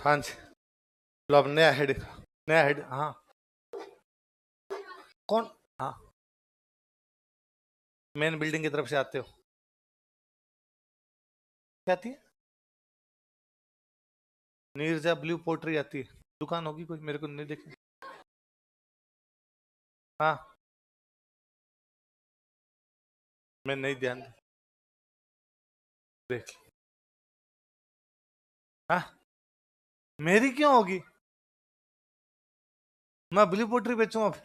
हाँ जी। लो अब नया हेड, नया हेड। हाँ कौन? हाँ मेन बिल्डिंग की तरफ से आते हो क्या आती है? नीरजा ब्लू पोट्री आती है, दुकान होगी कोई, मेरे को नहीं देखी। हाँ मैं नहीं ध्यान देख। हाँ मेरी क्यों होगी? मैं ब्लू पोट्री बेचूं अब?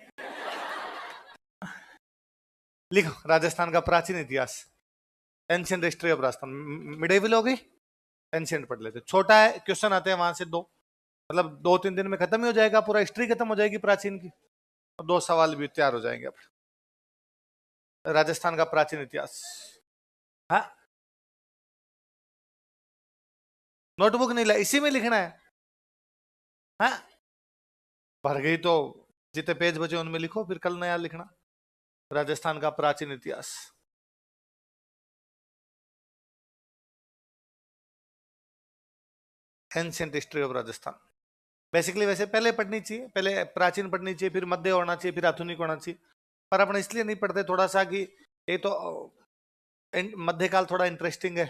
लिखो राजस्थान का प्राचीन इतिहास, ancient history of Rajasthan. Medieval हो गई, एंशियंट पढ़ लेते। छोटा है क्वेश्चन आते हैं वहां से दो, मतलब 2-3 दिन में खत्म ही हो जाएगा, पूरा हिस्ट्री खत्म हो जाएगी प्राचीन की, और 2 सवाल भी तैयार हो जाएंगे अब। राजस्थान का प्राचीन इतिहास। हाँ नोटबुक नहीं ला, इसी में लिखना है। हाँ भर गई तो जितने पेज बचे उनमें लिखो, फिर कल नया लिखना। राजस्थान का प्राचीन इतिहास, ancient history of Rajasthan. Basically वैसे पहले पढ़नी चाहिए, पहले प्राचीन पढ़नी चाहिए, फिर मध्य होना चाहिए, फिर आधुनिक होना चाहिए। पर अपन इसलिए नहीं पढ़ते थोड़ा सा कि ये तो मध्यकाल थोड़ा इंटरेस्टिंग है,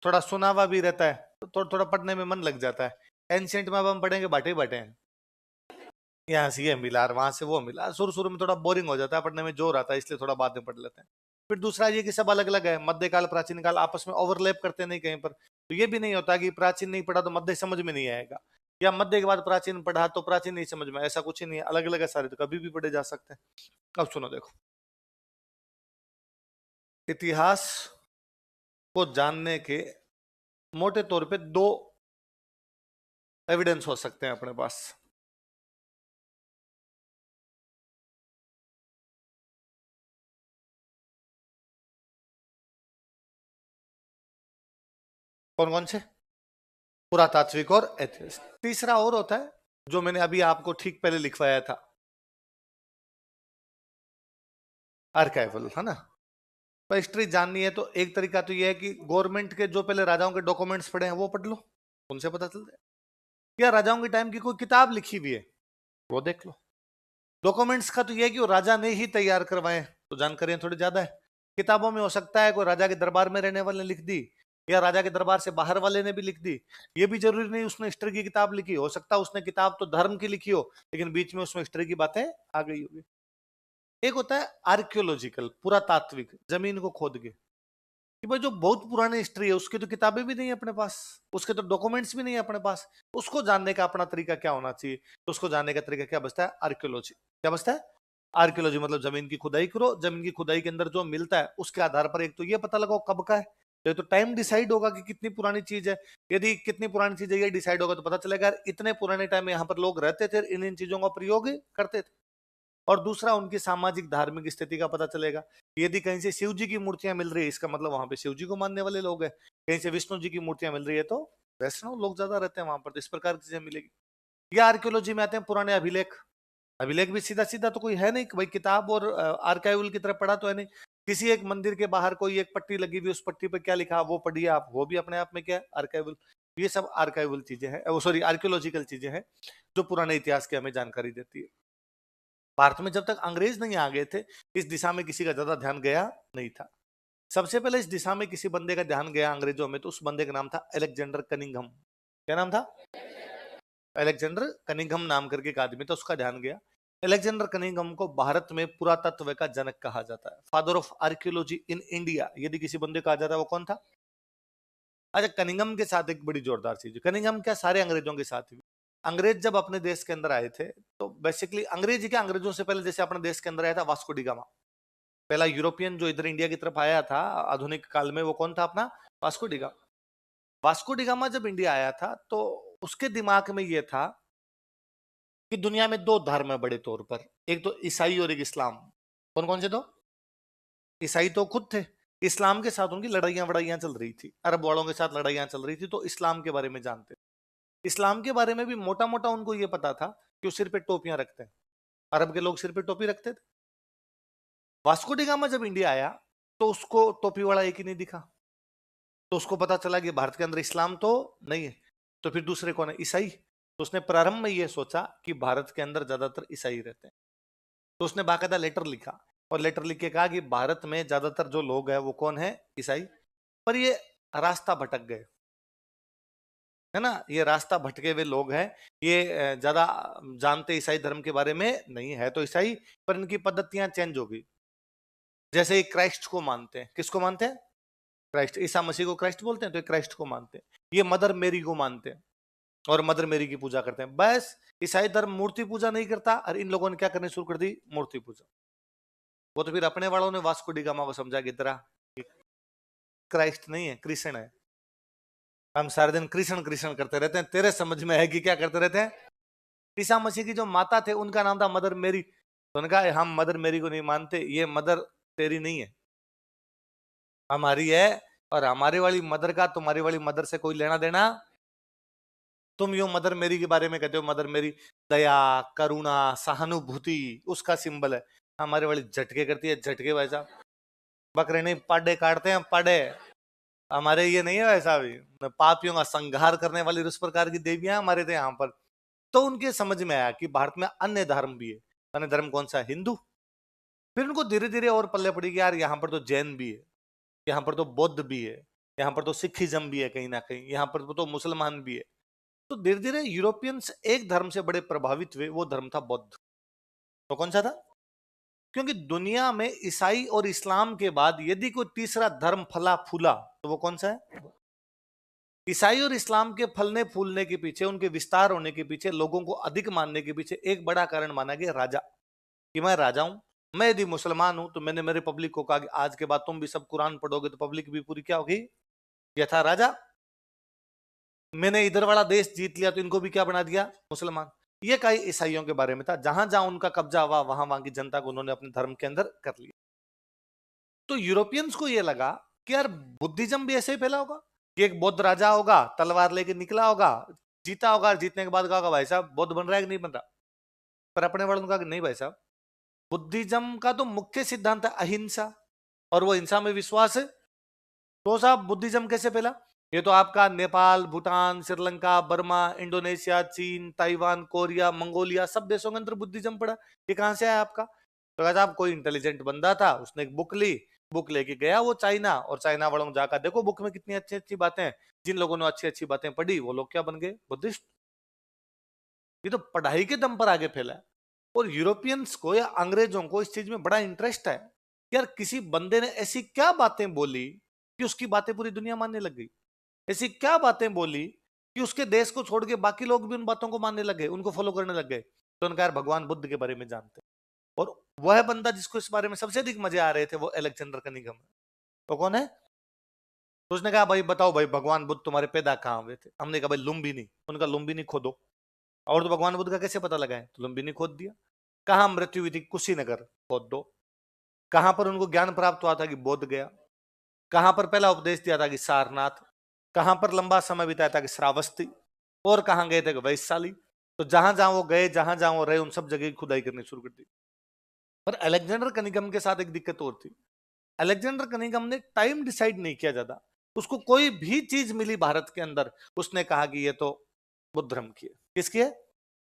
थोड़ा सुना हुआ भी रहता है, तो थोड़ा थोड़ा पढ़ने में मन लग जाता है। एंशियंट में अब हम पढ़ेंगे बाटे बाटे हैं, यहाँ से ये मिला और वहां से वो मिला, शुरू शुरू में थोड़ा बोरिंग हो जाता है, पढ़ने में जोर आता है, इसलिए थोड़ा बाद में पढ़ लेते हैं। फिर दूसरा ये कि सब अलग अलग है, मध्यकाल प्राचीन काल आपस में ओवरलैप करते नहीं कहीं पर, तो ये भी नहीं होता कि प्राचीन नहीं पढ़ा तो मध्य समझ में नहीं आएगा, या मध्य के बाद प्राचीन पढ़ा तो प्राचीन नहीं समझ में, ऐसा कुछ ही नहीं है, अलग अलग है सारे, तो कभी भी पढ़े जा सकते हैं। अब सुनो देखो, इतिहास को जानने के मोटे तौर पे दो एविडेंस हो सकते हैं अपने पास। कौन कौन से? पुरातात्विक और ऐतिहासिक, तीसरा और होता है जो मैंने अभी आपको ठीक पहले लिखवाया था, आर्काइवल, है ना। पर हिस्ट्री जाननी है तो एक तरीका तो यह है कि गवर्नमेंट के जो पहले राजाओं के डॉक्यूमेंट्स पड़े हैं वो पढ़ लो, उनसे पता चलता है। या राजाओं के टाइम की कोई किताब लिखी हुई है वो देख लो। डॉक्यूमेंट्स का तो यह है कि वो राजा ने ही तैयार करवाए, तो जानकारियां थोड़ी ज्यादा है। किताबों में हो सकता है कोई राजा के दरबार में रहने वाले ने लिख दी, या राजा के दरबार से बाहर वाले ने भी लिख दी। ये भी जरूरी नहीं उसने हिस्ट्री की किताब लिखी, हो सकता है उसने किताब तो धर्म की लिखी हो, लेकिन बीच में उसमें हिस्ट्री की बातें आ गई होगी। एक होता है आर्कियोलॉजिकल, पुरातात्विक, जमीन को खोद के, कि भाई जो बहुत पुरानी हिस्ट्री है उसकी तो किताबें भी नहीं है अपने पास, उसके तो डॉक्यूमेंट्स भी नहीं है अपने पास, उसको जानने का अपना तरीका क्या होना चाहिए? तो उसको जानने का तरीका क्या बचता है? आर्कियोलॉजी। क्या बचता है? आर्कियोलॉजी। मतलब जमीन की खुदाई करो, जमीन की खुदाई के अंदर जो मिलता है उसके आधार पर एक तो ये पता लगाओ कब का है, ये तो टाइम डिसाइड होगा कि कितनी पुरानी चीज है। यदि कितनी पुरानी चीज है ये डिसाइड होगा तो पता चलेगा यार इतने पुराने टाइम में यहाँ पर लोग रहते थे, इन इन चीजों का प्रयोग करते थे। और दूसरा उनकी सामाजिक धार्मिक स्थिति का पता चलेगा। यदि कहीं से शिव जी की मूर्तियां मिल रही है इसका मतलब वहां पे शिव जी को मानने वाले लोग हैं, कहीं से विष्णु जी की मूर्तियां मिल रही है तो वैष्णव लोग ज्यादा रहते हैं वहां पर, तो इस प्रकार की चीजें मिलेगी। या आर्कियोलॉजी में आते हैं पुराने अभिलेख। अभिलेख भी सीधा सीधा तो कोई है नहीं कि भाई किताब और आर्काइवल की तरफ पढ़ा तो है नहीं। किसी एक मंदिर के बाहर कोई एक पट्टी लगी हुई, उस पट्टी पे क्या लिखा वो पढ़िए आप, वो भी अपने आप में क्या है? आर्काइवल। ये सब आर्काइवल चीजें हैं, सॉरी आर्कियोलॉजिकल चीजें हैं, जो पुराने इतिहास की हमें जानकारी देती है। भारत में जब तक अंग्रेज नहीं आ गए थे इस दिशा में किसी का ज्यादा ध्यान गया नहीं था। सबसे पहले इस दिशा में किसी बंदे का ध्यान गया अंग्रेजों में, तो उस बंदे का नाम था अलेक्जेंडर कनिंघम। क्या नाम था? अलेक्जेंडर कनिंघम नाम करके एक आदमी था, उसका ध्यान गया। अलेक्जेंडर कनिंघम को भारत में पुरातत्व का जनक कहा जाता है, father of archaeology in India. यदि किसी बंदे को कहा जाता है वो कौन था? अच्छा कनिंघम के साथ एक बड़ी जोरदार चीज, कनिंघम क्या सारे अंग्रेजों के साथ ही। अंग्रेज जब अपने देश के अंदर आए थे तो बेसिकली अंग्रेज क्या, अंग्रेजों से पहले जैसे अपने देश के अंदर आया था वास्को डी गामा, पहला यूरोपियन जो इधर इंडिया की तरफ आया था आधुनिक काल में, वो कौन था? अपना Vasco D gamma. Vasco D gamma जब इंडिया आया था तो उसके दिमाग में ये था कि दुनिया में दो धर्म है बड़े तौर पर, एक तो ईसाई और एक इस्लाम। कौन कौन से दो? ईसाई तो खुद थे, इस्लाम के साथ उनकी लड़ाइयां वड़ाइयां चल रही थी, अरब वालों के साथ लड़ाइयां चल रही थी, तो इस्लाम के बारे में जानते थे। इस्लाम के बारे में भी मोटा मोटा उनको ये पता था कि वो सिर पे टोपियां रखते हैं, अरब के लोग सिर पे टोपी रखते थे। वास्को डी गामा जब इंडिया आया तो उसको टोपी वाला एक ही नहीं दिखा, तो उसको पता चला कि भारत के अंदर इस्लाम तो नहीं है। तो फिर दूसरे कौन है? ईसाई। तो उसने प्रारंभ में यह सोचा कि भारत के अंदर ज्यादातर ईसाई रहते हैं, तो उसने बाकायदा लेटर लिखा, और लेटर लिख के कहा कि भारत में ज्यादातर जो लोग हैं वो कौन है? ईसाई। पर ये रास्ता भटक गए, है ना, ये रास्ता भटके हुए लोग हैं, ये ज्यादा जानते ईसाई धर्म के बारे में नहीं है, तो ईसाई, पर इनकी पद्धतियां चेंज हो गई। जैसे ये क्राइस्ट को मानते हैं, किसको मानते हैं? क्राइस्ट, ईसा मसीह को क्राइस्ट बोलते हैं, तो ये क्राइस्ट को मानते हैं। ये मदर मेरी को मानते हैं और मदर मेरी की पूजा करते हैं। बस ईसाई धर्म मूर्ति पूजा नहीं करता, और इन लोगों ने क्या करनी शुरू कर दी? मूर्ति पूजा। वो तो फिर अपने वालों ने वास्को डी गामा को समझा कि तेरा क्राइस्ट नहीं है, कृष्ण है। हम सारे दिन कृष्ण कृष्ण करते रहते हैं, तेरे समझ में है कि क्या करते रहते हैं? ईसा मसीह की जो माता थे उनका नाम था मदर मेरी, तो उन्होंने कहा हम मदर मेरी को नहीं मानते, ये मदर तेरी नहीं है, हमारी है, और हमारी वाली मदर का तुम्हारी वाली मदर से कोई लेना देना। तुम यूं मदर मेरी के बारे में कहते हो, मदर मेरी दया, करुणा, सहानुभूति उसका सिंबल है। हमारे वाली झटके करती है, झटके वैसा, बकरे नहीं पाडे काटते हैं, पाडे। हमारे ये नहीं है वैसा भी, पापियों का संहार करने वाली उस प्रकार की देवियां हमारे थे यहाँ पर। तो उनके समझ में आया कि भारत में अन्य धर्म भी है। अन्य धर्म कौन सा है? हिंदू। फिर उनको धीरे धीरे और पल्ले पड़ी कि यार यहाँ पर तो जैन भी है, यहाँ पर तो बौद्ध भी है, यहाँ पर तो सिखिज्म भी है, कहीं ना कहीं यहाँ पर तो मुसलमान भी है। तो धीरे धीरे यूरोपियंस एक धर्म से बड़े प्रभावित हुए, वो धर्म था बौद्ध। तो कौन सा था? क्योंकि दुनिया में ईसाई और इस्लाम के बाद यदि कोई तीसरा धर्म फला फूला तो वो कौन सा है? ईसाई और इस्लाम के फलने फूलने के पीछे, उनके विस्तार होने के पीछे, लोगों को अधिक मानने के पीछे एक बड़ा कारण माना गया राजा, कि मैं राजा हूं। मैं यदि मुसलमान हूं तो मैंने मेरे पब्लिक को कहा कि आज के बाद तुम भी सब कुरान पढ़ोगे, तो पब्लिक भी पूरी क्या होगी? यथा राजा। मैंने इधर वाला देश जीत लिया तो इनको भी क्या बना दिया? मुसलमान। ये कई ईसाइयों के बारे में था, जहां जहां उनका कब्जा हुआ वहां वहां की जनता को उन्होंने अपने धर्म के अंदर कर लिया। तो यूरोपियंस को यह लगा कि यार बुद्धिज्म भी ऐसे ही फैला होगा, कि एक बौद्ध राजा होगा, तलवार लेके निकला होगा, जीता होगा, जीतने के बाद कहा होगा भाई साहब बौद्ध बन रहा है कि नहीं बन रहा। पर अपने वालों ने कहा कि नहीं भाई साहब, बुद्धिज्म का तो मुख्य सिद्धांत है अहिंसा, और वो हिंसा में विश्वास है। तो साहब बुद्धिज्म कैसे फैला? ये तो आपका नेपाल, भूटान, श्रीलंका, बर्मा, इंडोनेशिया, चीन, ताइवान, कोरिया, मंगोलिया, सब देशों के अंदर बुद्धिज्म पड़ा। ये कहां से आया आपका? तो कहा साहब कोई इंटेलिजेंट बंदा था, उसने एक बुक ली, बुक लेके गया वो चाइना, और चाइना वालों ने जाकर देखो बुक में कितनी अच्छी अच्छी बातें हैं। जिन लोगों ने अच्छी अच्छी बातें पढ़ी वो लोग क्या बन गए? बुद्धिस्ट। ये तो पढ़ाई के दम पर आगे फैला है। और यूरोपियंस को या अंग्रेजों को इस चीज में बड़ा इंटरेस्ट है, यार किसी बंदे ने ऐसी क्या बातें बोली कि उसकी बातें पूरी दुनिया मानने लग गई। ऐसी क्या बातें बोली कि उसके देश को छोड़ के बाकी लोग भी उन बातों को मानने लगे, उनको फॉलो करने लग गए। तो उनका यार भगवान बुद्ध के बारे में जानते हैं। और वह बंदा जिसको इस बारे में सबसे अधिक मजे आ रहे थे वो अलेक्जेंडर कनिंघम है। वो कौन है? तो उसने कहा भाई बताओ भाई भगवान बुद्ध तुम्हारे पैदा कहाँ हुए थे? हमने कहा भाई लुम्बिनी। उनका लुम्बिनी खोदो। और तो भगवान बुद्ध का कैसे पता लगा है? तो लुम्बिनी खोद दिया। कहाँ मृत्यु हुई थी? कुशीनगर, खोद दो। कहां पर उनको ज्ञान प्राप्त हुआ था? कि बोध गया। कहां पर पहला उपदेश दिया था? कि सारनाथ। कहां पर लंबा समय बिताया था? कि श्रावस्ती। और कहां गए थे? कि वैशाली। तो जहां जहां वो गए, जहां जहां वो रहे, उन सब जगह खुदाई करनी शुरू कर दी। पर अलेक्जेंडर कनिंघम के साथ एक दिक्कत और थी। अलेक्जेंडर कनिंघम ने टाइम डिसाइड नहीं किया ज्यादा। उसको कोई भी चीज मिली भारत के अंदर, उसने कहा कि ये तो बुद्ध धर्म की है। किसकी है?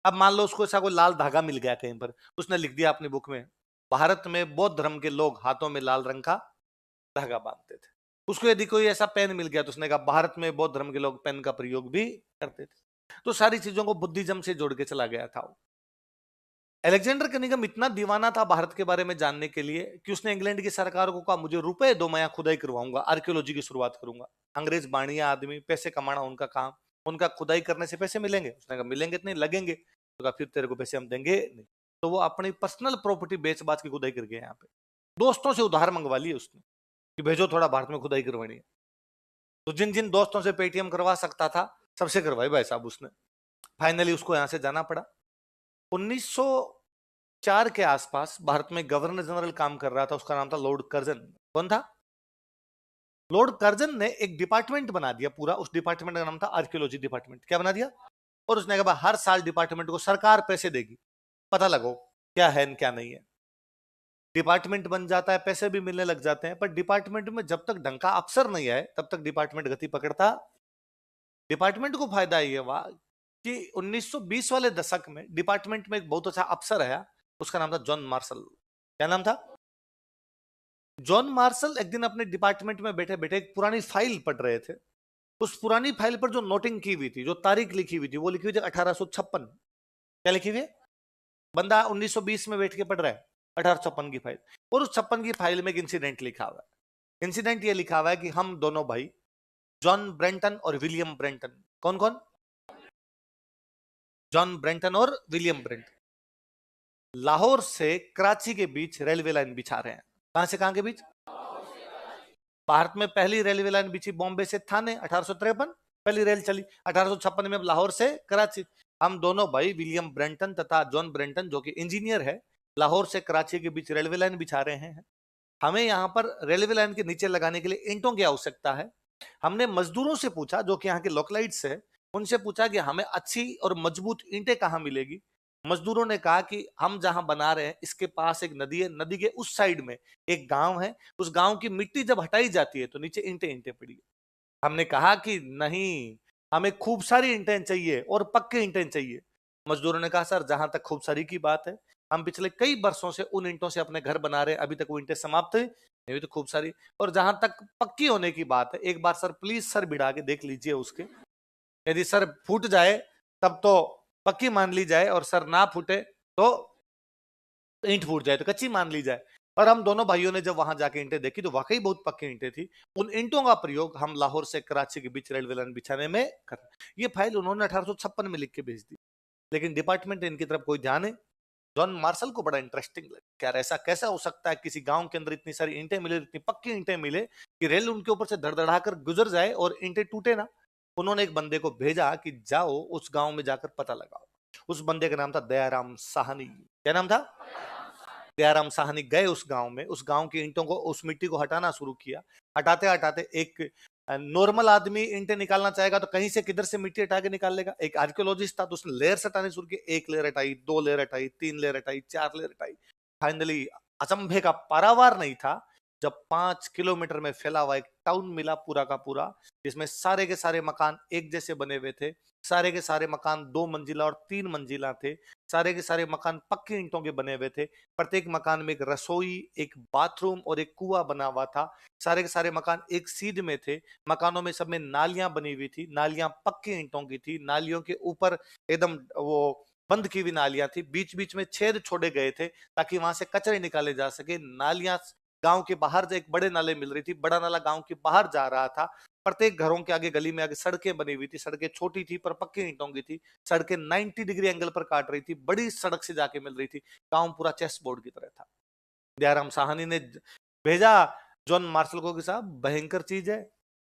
अब मान लो उसको ऐसा कोई लाल धागा मिल गया कहीं पर, उसने लिख दिया अपनी बुक में भारत में बौद्ध धर्म के लोग हाथों में लाल रंग का धागा बांधते थे। उसको यदि कोई ऐसा पेन मिल गया तो उसने कहा भारत में बौद्ध धर्म के लोग पेन का प्रयोग भी करते थे। तो सारी चीजों को बुद्धिज्म से जोड़ के चला गया था वो। अलेक्जेंडर कनिंघम इतना दीवाना था भारत के बारे में जानने के लिए कि उसने इंग्लैंड की सरकार को कहा मुझे रुपए दो, मैं खुदाई करवाऊंगा, आर्कियोलॉजी की शुरुआत करूंगा। अंग्रेज बाणिया आदमी, पैसे कमाना उनका काम, उनका खुदाई करने से पैसे मिलेंगे? उसने कहा मिलेंगे तो नहीं, लगेंगे। तो कहा फिर तेरे को पैसे हम देंगे नहीं। तो वो अपनी पर्सनल प्रॉपर्टी बेच बाच की खुदाई कर गया। यहाँ पे दोस्तों से उधार मंगवा ली उसने कि भेजो थोड़ा भारत में खुदाई करवानी है। तो जिन जिन दोस्तों से पेटीएम करवा सकता था सबसे करवाई भाई साहब उसने। फाइनली उसको यहां से जाना पड़ा। 1904 के आसपास भारत में गवर्नर जनरल काम कर रहा था, उसका नाम था लॉर्ड कर्जन। कौन था? लॉर्ड कर्जन ने एक डिपार्टमेंट बना दिया पूरा, उस डिपार्टमेंट का नाम था आर्कियोलॉजी डिपार्टमेंट। क्या बना दिया? और उसने कहा हर साल डिपार्टमेंट को सरकार पैसे देगी, पता लगो क्या है क्या नहीं है। डिपार्टमेंट बन जाता है, पैसे भी मिलने लग जाते हैं, पर डिपार्टमेंट में जब तक ढंग का अफसर नहीं आए तब तक डिपार्टमेंट गति पकड़ता डिपार्टमेंट को फायदा ये हुआ कि 1920 वाले दशक में डिपार्टमेंट में एक बहुत अच्छा अफसर आया, उसका नाम था जॉन मार्शल। क्या नाम था? जॉन मार्शल एक दिन अपने डिपार्टमेंट में बैठे बैठे एक पुरानी फाइल पढ़ रहे थे। उस पुरानी फाइल पर जो नोटिंग की हुई थी, जो तारीख लिखी हुई थी, वो लिखी हुई थी 1856। क्या लिखी हुई है? बंदा 1920 में बैठ के पढ़ रहा है 1856 की फाइल, और उस 56 की फाइल में एक इंसिडेंट लिखा हुआ है। इंसिडेंट ये लिखा हुआ है कि हम दोनों भाई, जॉन ब्रेंटन और विलियम ब्रेंटन, कौन कौन? जॉन ब्रेंटन और विलियम ब्रेंटन लाहौर से कराची के बीच रेलवे लाइन बिछा रहे हैं। कहां से कहां के बीच? भारत में पहली रेलवे लाइन बिछी बॉम्बे से थाने 1853, पहली रेल चली 1856 में लाहौर से कराची। हम दोनों भाई विलियम ब्रेंटन तथा जॉन ब्रेंटन, जो कि इंजीनियर है, लाहौर से कराची के बीच रेलवे लाइन बिछा रहे हैं। हमें यहाँ पर रेलवे लाइन के नीचे लगाने के लिए ईंटों की आवश्यकता है। हमने मजदूरों से पूछा, जो कि यहाँ के लोकलाइट्स है, उनसे पूछा कि हमें अच्छी और मजबूत ईंटें कहाँ मिलेगी। मजदूरों ने कहा कि हम जहां बना रहे हैं इसके पास एक नदी है, नदी के उस साइड में एक गांव है, उस गांव की मिट्टी जब हटाई जाती है तो नीचे ईंटें ईंटें पड़ी है। हमने कहा कि नहीं, हमें खूब सारी ईंटें चाहिए और पक्के ईंटें चाहिए। मजदूरों ने कहा सर, जहां तक खूब सारी की बात है, हम पिछले कई वर्षों से उन ईंटों से अपने घर बना रहे हैं, अभी तक वो ईंटें समाप्त है नहीं, तो खूब सारी। और जहां तक पक्की होने की बात है, एक बार सर प्लीज सर भिड़ा के देख लीजिए उसके, यदि सर फूट जाए तब तो पक्की मान ली जाए, और सर ना फूटे तो ईंट फूट जाए तो कच्ची मान ली जाए। और हम दोनों भाइयों ने जब वहां जाके ईंटें देखी तो वाकई बहुत पक्की ईंटें थी। उन ईंटों का प्रयोग हम लाहौर से कराची के बीच रेलवे लाइन बिछाने में कर। ये फाइल उन्होंने 1856 में लिख के भेज दी, लेकिन डिपार्टमेंट इनकी तरफ कोई ध्यान है। जॉन मार्शल को बड़ा इंटरेस्टिंग लगा, यार ऐसा कैसा हो सकता है किसी गांव के अंदर इतनी सारी ईंटें मिले, इतनी पक्की ईंटें मिले कि रेल उनके ऊपर से धड़धड़ाकर गुजर जाए और ईंटें टूटे ना। उन्होंने एक बंदे को भेजा कि जाओ उस गांव में जाकर पता लगाओ। उस बंदे का नाम था दयाराम साहनी। क्या नाम था? दयाराम साहनी गए उस गांव में, उस गांव की ईंटों को, उस मिट्टी को हटाना शुरू किया। हटाते हटाते एक नॉर्मल आदमी ईंटें निकालना चाहेगा तो कहीं से किधर से मिट्टी हटा के निकाल लेगा। एक आर्कियोलॉजिस्ट था तो उसने लेयर्स हटाने शुरू किए, एक लेयर हटाई, दो लेयर हटाई, तीन लेयर हटाई, चार लेयर हटाई। फाइनली अचंभे का पारावार नहीं था जब 5 किलोमीटर में फैला हुआ एक टाउन मिला पूरा का पूरा, जिसमें सारे के सारे मकान एक जैसे बने हुए थे। सारे के सारे मकान 2 मंजिला और 3 मंजिला थे। सारे के सारे मकान पक्की ईंटों के बने हुए थे। प्रत्येक मकान में एक रसोई, एक बाथरूम और एक कुआं बना हुआ था। सारे के सारे मकान एक सीध में थे। मकानों में सब में नालियां बनी हुई थी, नालियां पक्की ईंटों की थी। नालियों के ऊपर एकदम वो बंद की हुई नालियां थी, बीच बीच में छेद छोड़े गए थे ताकि वहां से कचरे निकाले जा सके। नालियां गांव के बाहर से एक बड़े नाले मिल रही थी, बड़ा नाला गांव के बाहर जा रहा था। प्रत्येक घरों के आगे गली में आगे सड़कें बनी हुई थी, सड़कें छोटी थी पर पक्की ईंटों की थी। सड़कें 90 डिग्री एंगल पर काट रही थी, बड़ी सड़क से जाके मिल रही थी। गांव पूरा चेस बोर्ड की तरह था। दयाराम साहनी ने भेजा जॉन मार्शल को कि साहब भयंकर चीज है।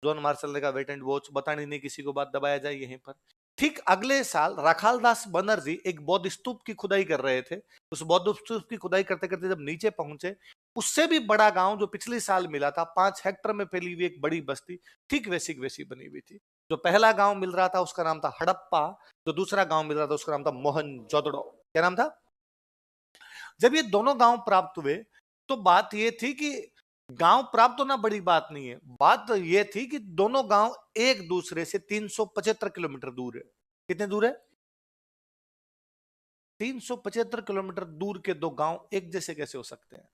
जॉन मार्शल ने कहा वेट एंड वॉच, बतानी नहीं किसी को, बात दबाया जाए यहीं पर। ठीक अगले साल राखालदास बनर्जी एक बौद्ध स्तूप की खुदाई कर रहे थे। उस बौद्ध स्तूप की खुदाई करते करते जब नीचे पहुंचे, उससे भी बड़ा गांव जो पिछले साल मिला था, 5 हेक्टर में फैली हुई एक बड़ी बस्ती, ठीक वैसी वैसी बनी हुई थी। जो पहला गांव मिल रहा था उसका नाम था हड़प्पा, जो दूसरा गांव मिल रहा था उसका नाम था मोहनजोदड़ो। क्या नाम था? जब ये दोनों गांव प्राप्त हुए तो बात ये थी कि गांव प्राप्त होना बड़ी बात नहीं है, बात ये थी कि दोनों गांव एक दूसरे से 375 किलोमीटर दूर है। कितने दूर है? 375 किलोमीटर दूर के दो गांव एक जैसे कैसे हो सकते हैं?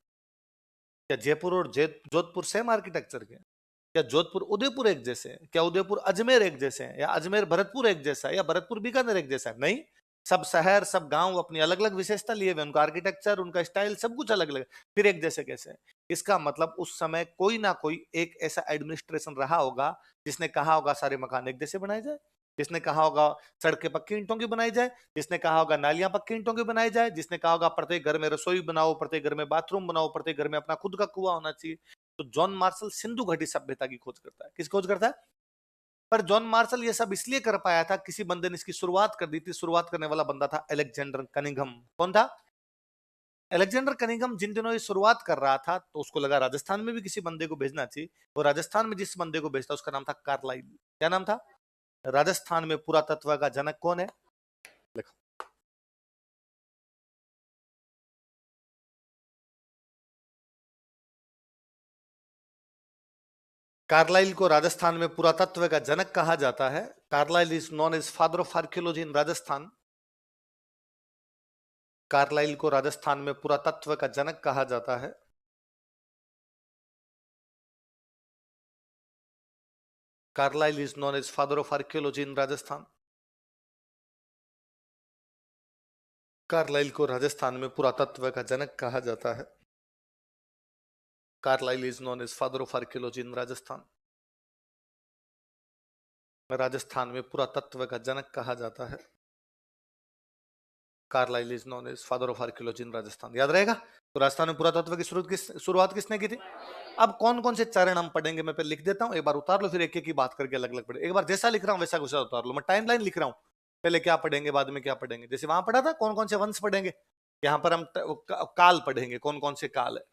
क्या जयपुर और जोधपुर सेम आर्किटेक्चर के? क्या जोधपुर उदयपुर एक जैसे हैं? क्या उदयपुर अजमेर एक जैसे हैं? या अजमेर भरतपुर एक जैसा है? या भरतपुर बीकानेर एक जैसा है? नहीं, सब शहर सब गांव अपनी अलग अलग विशेषता लिए हुए, उनका आर्किटेक्चर उनका स्टाइल सब कुछ अलग अलग, फिर एक जैसे कैसे? इसका मतलब उस समय कोई ना कोई एक ऐसा एडमिनिस्ट्रेशन रहा होगा जिसने कहा होगा सारे मकान एक जैसे बनाए जाए, जिसने कहा होगा सड़कें पक्की ईंटों की बनाई जाए, जिसने कहा होगा नालियां पक्की ईंटों की बनाई जाए, जिसने कहा होगा प्रत्येक घर में रसोई बनाओ, प्रत्येक घर में बाथरूम बनाओ, प्रत्येक घर में अपना खुद का कुआं होना चाहिए। तो जॉन मार्शल सिंधु घाटी सभ्यता की खोज करता है। किस खोज करता है? पर जॉन मार्शल ये सब इसलिए कर पाया था, किसी बंदे ने इसकी शुरुआत कर दी थी। शुरुआत करने वाला बंदा था अलेक्जेंडर कनिंघम। कौन था? अलेक्जेंडर कनिंघम जिन दिनों ये शुरुआत कर रहा था तो उसको लगा राजस्थान में भी किसी बंदे को भेजना चाहिए। और राजस्थान में जिस बंदे को भेजता उसका नाम था कार्लाइल। क्या नाम था? राजस्थान में पुरातत्व का जनक कौन है? लिखो। कार्लाइल को राजस्थान में पुरातत्व का जनक कहा जाता है। Carlyle is known as father of archaeology in Rajasthan. Carlyle को राजस्थान में पुरातत्व का जनक कहा जाता है। Carlyle is known as father of archaeology in Rajasthan. Carlyle को राजस्थान में पुरातत्व का जनक कहा जाता है। Carlyle is known as father of archaeology in Rajasthan. Rajasthan में पुरातत्व का जनक कहा जाता है। Carlyle is known as father of archaeology in Rajasthan. याद रहेगा। तो राजस्थान में पुरातत्व की शुरुआत किसने की थी? अब कौन कौन से चरण हम पढ़ेंगे मैं पहले लिख देता हूं, एक बार उतार लो, फिर एक एक की बात करके अलग अलग पढ़े। एक बार जैसा लिख रहा हूं वैसा कुछ उतार लो। मैं टाइमलाइन लिख रहा हूं, पहले क्या पढ़ेंगे बाद में क्या पढ़ेंगे। जैसे वहां पढ़ा था कौन कौन से वंश पढ़ेंगे, यहां पर हम काल पढ़ेंगे, कौन कौन से काल है।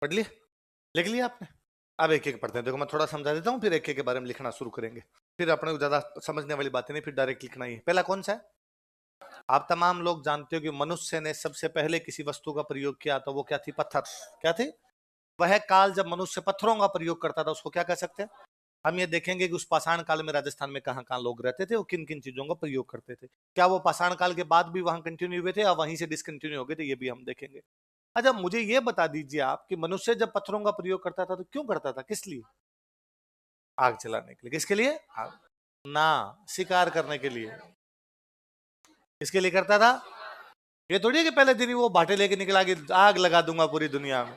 पढ़ लिया, लिख लिया आपने। अब एक एक पढ़ते हैं। देखो मैं थोड़ा समझा देता हूँ, फिर एक एक के बारे में लिखना शुरू करेंगे। फिर अपने को ज्यादा समझने वाली बातें नहीं, फिर डायरेक्ट लिखना ही है। पहला कौन सा है? आप तमाम लोग जानते हो कि मनुष्य ने सबसे पहले किसी वस्तु का प्रयोग किया था, वो क्या थी? पत्थर। क्या थी? वह काल जब मनुष्य पत्थरों का प्रयोग करता था उसको क्या कह सकते हैं? हम ये देखेंगे कि उस पाषाण काल में राजस्थान में कहां कहां लोग रहते थे और किन किन चीजों का प्रयोग करते थे। क्या वो पाषाण काल के बाद भी वहां कंटिन्यू हुए थे या वहीं से डिसकंटिन्यू हो गए थे, ये भी हम देखेंगे। अच्छा मुझे ये बता दीजिए आप कि मनुष्य जब पत्थरों का प्रयोग करता था तो क्यों करता था, किस लिए? आग जलाने के लिए। किसके लिए? आग ना, शिकार करने के लिए। इसके लिए करता था। ये थोड़ी है कि पहले दिन ही वो भाटे लेके निकला कि आग लगा दूंगा पूरी दुनिया में।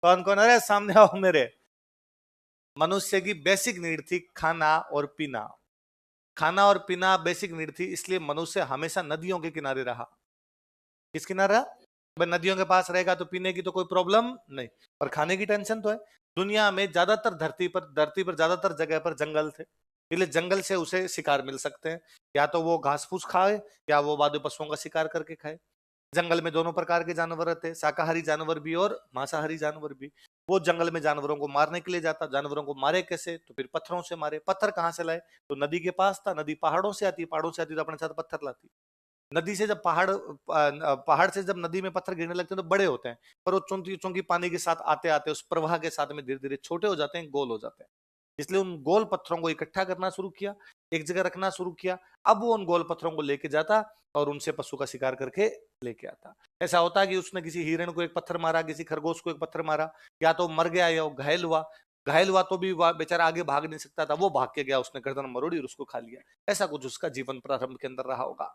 कौन कौन? अरे सामने आओ मेरे। मनुष्य की बेसिक नीड थी खाना और पीना। खाना और पीना बेसिक नीड थी, इसलिए मनुष्य हमेशा नदियों के किनारे रहा। किस किनारे रहा? भाई नदियों के पास रहेगा तो पीने की तो कोई प्रॉब्लम नहीं, और खाने की टेंशन तो है। दुनिया में ज्यादातर धरती पर ज्यादातर जगह पर जंगल थे, इसलिए जंगल से उसे शिकार मिल सकते हैं। या तो वो घास फूस खाए या वो वाद्य पशुओं का शिकार करके खाए। जंगल में दोनों प्रकार के जानवर रहते हैं, शाकाहारी जानवर भी और मांसाहारी जानवर भी। वो जंगल में जानवरों को मारने के लिए जाता। जानवरों को मारे कैसे? तो फिर पत्थरों से मारे। पत्थर कहां से लाए? तो नदी के पास था, नदी पहाड़ों से आती, पहाड़ों से आती तो अपने साथ पत्थर लाती। नदी से जब पहाड़ से जब नदी में पत्थर गिरने लगते हैं तो बड़े होते हैं, पर वो चूंकि चूंकि पानी के साथ आते आते उस प्रवाह के साथ में धीरे धीरे छोटे हो जाते हैं, गोल हो जाते हैं। इसलिए उन गोल पत्थरों को इकट्ठा करना शुरू किया, एक जगह रखना शुरू किया। अब वो उन गोल पत्थरों को लेके जाता और उनसे पशु का शिकार करके लेके आता। ऐसा होता है कि उसने किसी हिरण को एक पत्थर मारा, किसी खरगोश को एक पत्थर मारा, या तो मर गया या वो घायल हुआ। घायल हुआ तो भी वह बेचारा आगे भाग नहीं सकता था, वो भाग के गया, उसने गर्दन मरोड़ी और उसको खा लिया। ऐसा कुछ उसका जीवन प्रारंभ के अंदर रहा होगा।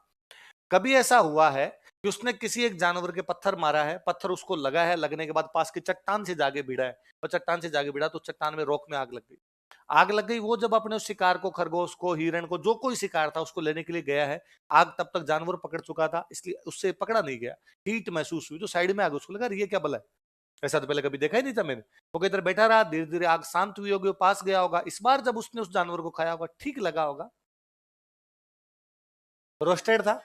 कभी ऐसा हुआ है कि उसने किसी एक जानवर के पत्थर मारा है, पत्थर उसको लगा है, लगने के बाद पास की चट्टान से जाके भिड़ा है, और चट्टान से जाके भिड़ा तो चट्टान में रोक में आग लग गई। आग लग गई, वो जब अपने उस शिकार को, खरगोश को, हिरण को, जो कोई शिकार था उसको लेने के लिए गया है, आग तब तक जानवर पकड़ चुका था, इसलिए उससे पकड़ा नहीं गया। हीट महसूस हुई, जो साइड में आग, उसको लगा ये क्या बला है, ऐसा तो पहले कभी देखा ही नहीं था मैंने। वो इधर बैठा रहा, धीरे धीरे आग शांत हुई होगी, पास गया होगा। इस बार जब उसने उस जानवर को खाया होगा, ठीक लगा होगा, रोस्टेड था,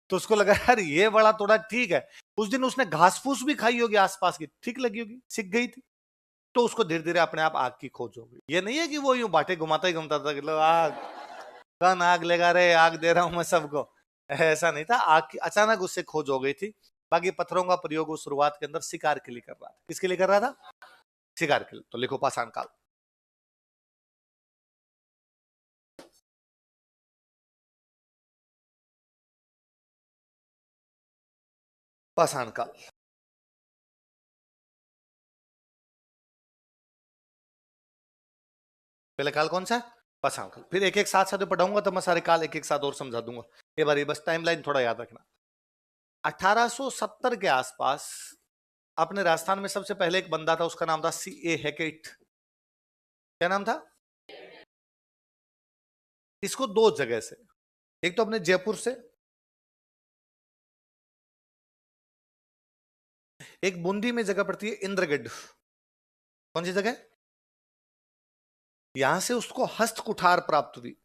तो उसको लगा यार ये बड़ा थोड़ा ठीक है। उस दिन उसने घास फूस भी खाई होगी आसपास की, ठीक लगी होगी, सीख गई थी, तो उसको धीरे धीरे अपने आप आग की खोज हो गई। ये नहीं है कि वो यूं बाटे घुमाता ही घूमता था कि लो आग, कौन आग लेगा रे, आग दे रहा हूं मैं सबको, ऐसा नहीं था। आग की अचानक उससे खोज हो गई थी। बाकी पत्थरों का प्रयोग वो शुरुआत के अंदर शिकार के लिए कर रहा था। किसके लिए कर रहा था? शिकार के लिए। तो लिखो पाषाण काल। पाषाण काल। पहले काल कौन सा है? पाषाण काल। फिर एक एक साथ साथ पढ़ाऊंगा तो मैं सारे काल एक एक साथ और समझा दूंगा। ये बारी बस टाइमलाइन थोड़ा याद रखना। 1870 के आसपास अपने राजस्थान में सबसे पहले एक बंदा था, उसका नाम था सी ए हैकेट। क्या नाम था? इसको दो जगह से, एक तो अपने जयपुर से, एक बूंदी में जगह पड़ती है इंद्रगढ़। कौन सी जगह? यहां से उसको हस्त कुठार प्राप्त हुई।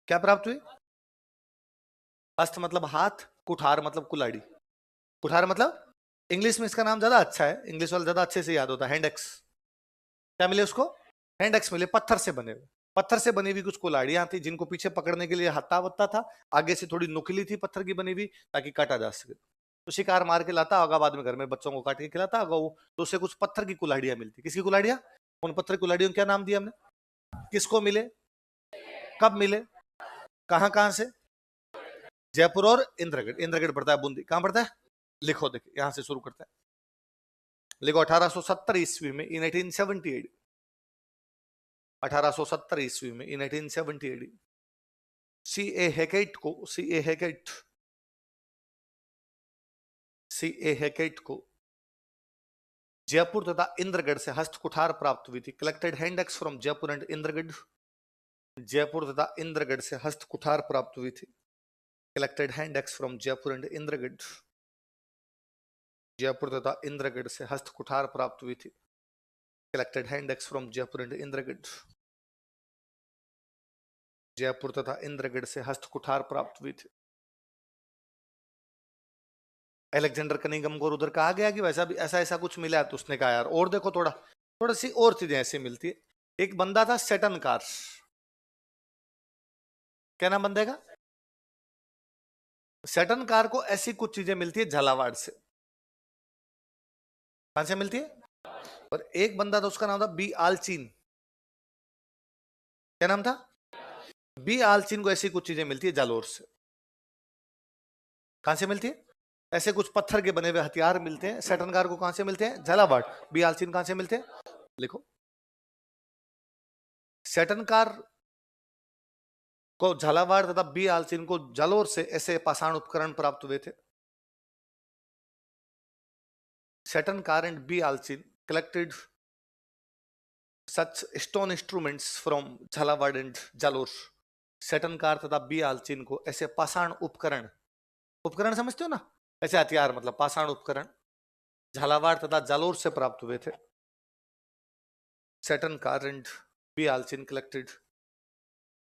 क्या प्राप्त हुई? हस्त मतलब हाथ, कुठार मतलब कुल्हाड़ी। कुठार मतलब, इंग्लिश में इसका नाम ज्यादा अच्छा है, इंग्लिश वाला ज्यादा अच्छे से याद होता है, हैंड एक्स। क्या मिले उसको? हैंड एक्स मिले, पत्थर से बने हुए। पत्थर से बनी हुई कुछ कुल्हाड़ियां थी, जिनको पीछे पकड़ने के लिए हत्ता वत्ता था, आगे से थोड़ी नुकीली थी, पत्थर की बनी हुई, ताकि काटा जा सके। तो शिकार मार के लाता होगा, बाद में घर में बच्चों को काट के खिलाता होगा वो, तो उससे कुछ पत्थर की कुल्हाड़ियां मिलती। किसकी कुल्हाड़ियां? उन पत्थर कुल्हाड़ियों को क्या नाम दिया हमने? किसको मिले? कब मिले? कहां कहां से? जयपुर और इंद्रगढ़। इंद्रगढ़ पड़ता है बूंदी। कहां पड़ता है? लिखो, देखिए यहां से शुरू करते हैं। लिखो 1870 ईस्वी में, इन 1878, 1870 ईस्वी में, इन 1878, सी ए हैकेट को, सी ए हैकेट, सी ए हैकेट को जयपुर तथा इंद्रगढ़ से हस्त कुठार प्राप्त हुई थी। Collected hand axe from Jaipur and Indragarh. Jaipur तथा इंद्रगढ़ से हस्त कुठार प्राप्त हुई थी। Collected hand axe from Jaipur and Indragarh. Jaipur तथा इंद्रगढ़ से हस्त कुठार प्राप्त हुई थी। Collected hand axe from Jaipur and Indragarh. Jaipur तथा इंद्रगढ़ से हस्त कुठार प्राप्त हुई थी। अलेक्जेंडर कनिंगम को उधर कहा गया कि वैसा भी ऐसा ऐसा कुछ मिला है, तो उसने कहा यार और देखो, थोड़ा थोड़ी सी और चीजें ऐसी मिलती है। एक बंदा था सेटन कार। क्या नाम बंदे का? सेटन कार को ऐसी कुछ चीजें मिलती है झालावाड़ से। कहां से मिलती है? और एक बंदा था, उसका नाम था बी आलचीन। क्या नाम था? बी आलचीन को ऐसी कुछ चीजें मिलती है जालोर से। कहां से मिलती है? ऐसे कुछ पत्थर के बने हुए हथियार मिलते हैं सेटन कार को। कहां से मिलते हैं? झालावाड़। बी आलचीन कहां से मिलते हैं? लिखो, सेटन कार को झालावाड़ तथा बी आलचीन को जालोर से ऐसे पाषाण उपकरण प्राप्त हुए थे। Seton Karr and B Allchin collected such stone instruments from Jhalawar and Jalore. Seton Karr तथा बी आलचीन को ऐसे पाषाण उपकरण, उपकरण समझते हो ना, ऐसे हथियार मतलब पाषाण उपकरण, झालावाड़ तथा जालोर से प्राप्त हुए थे। Seton Karr and B Allchin collected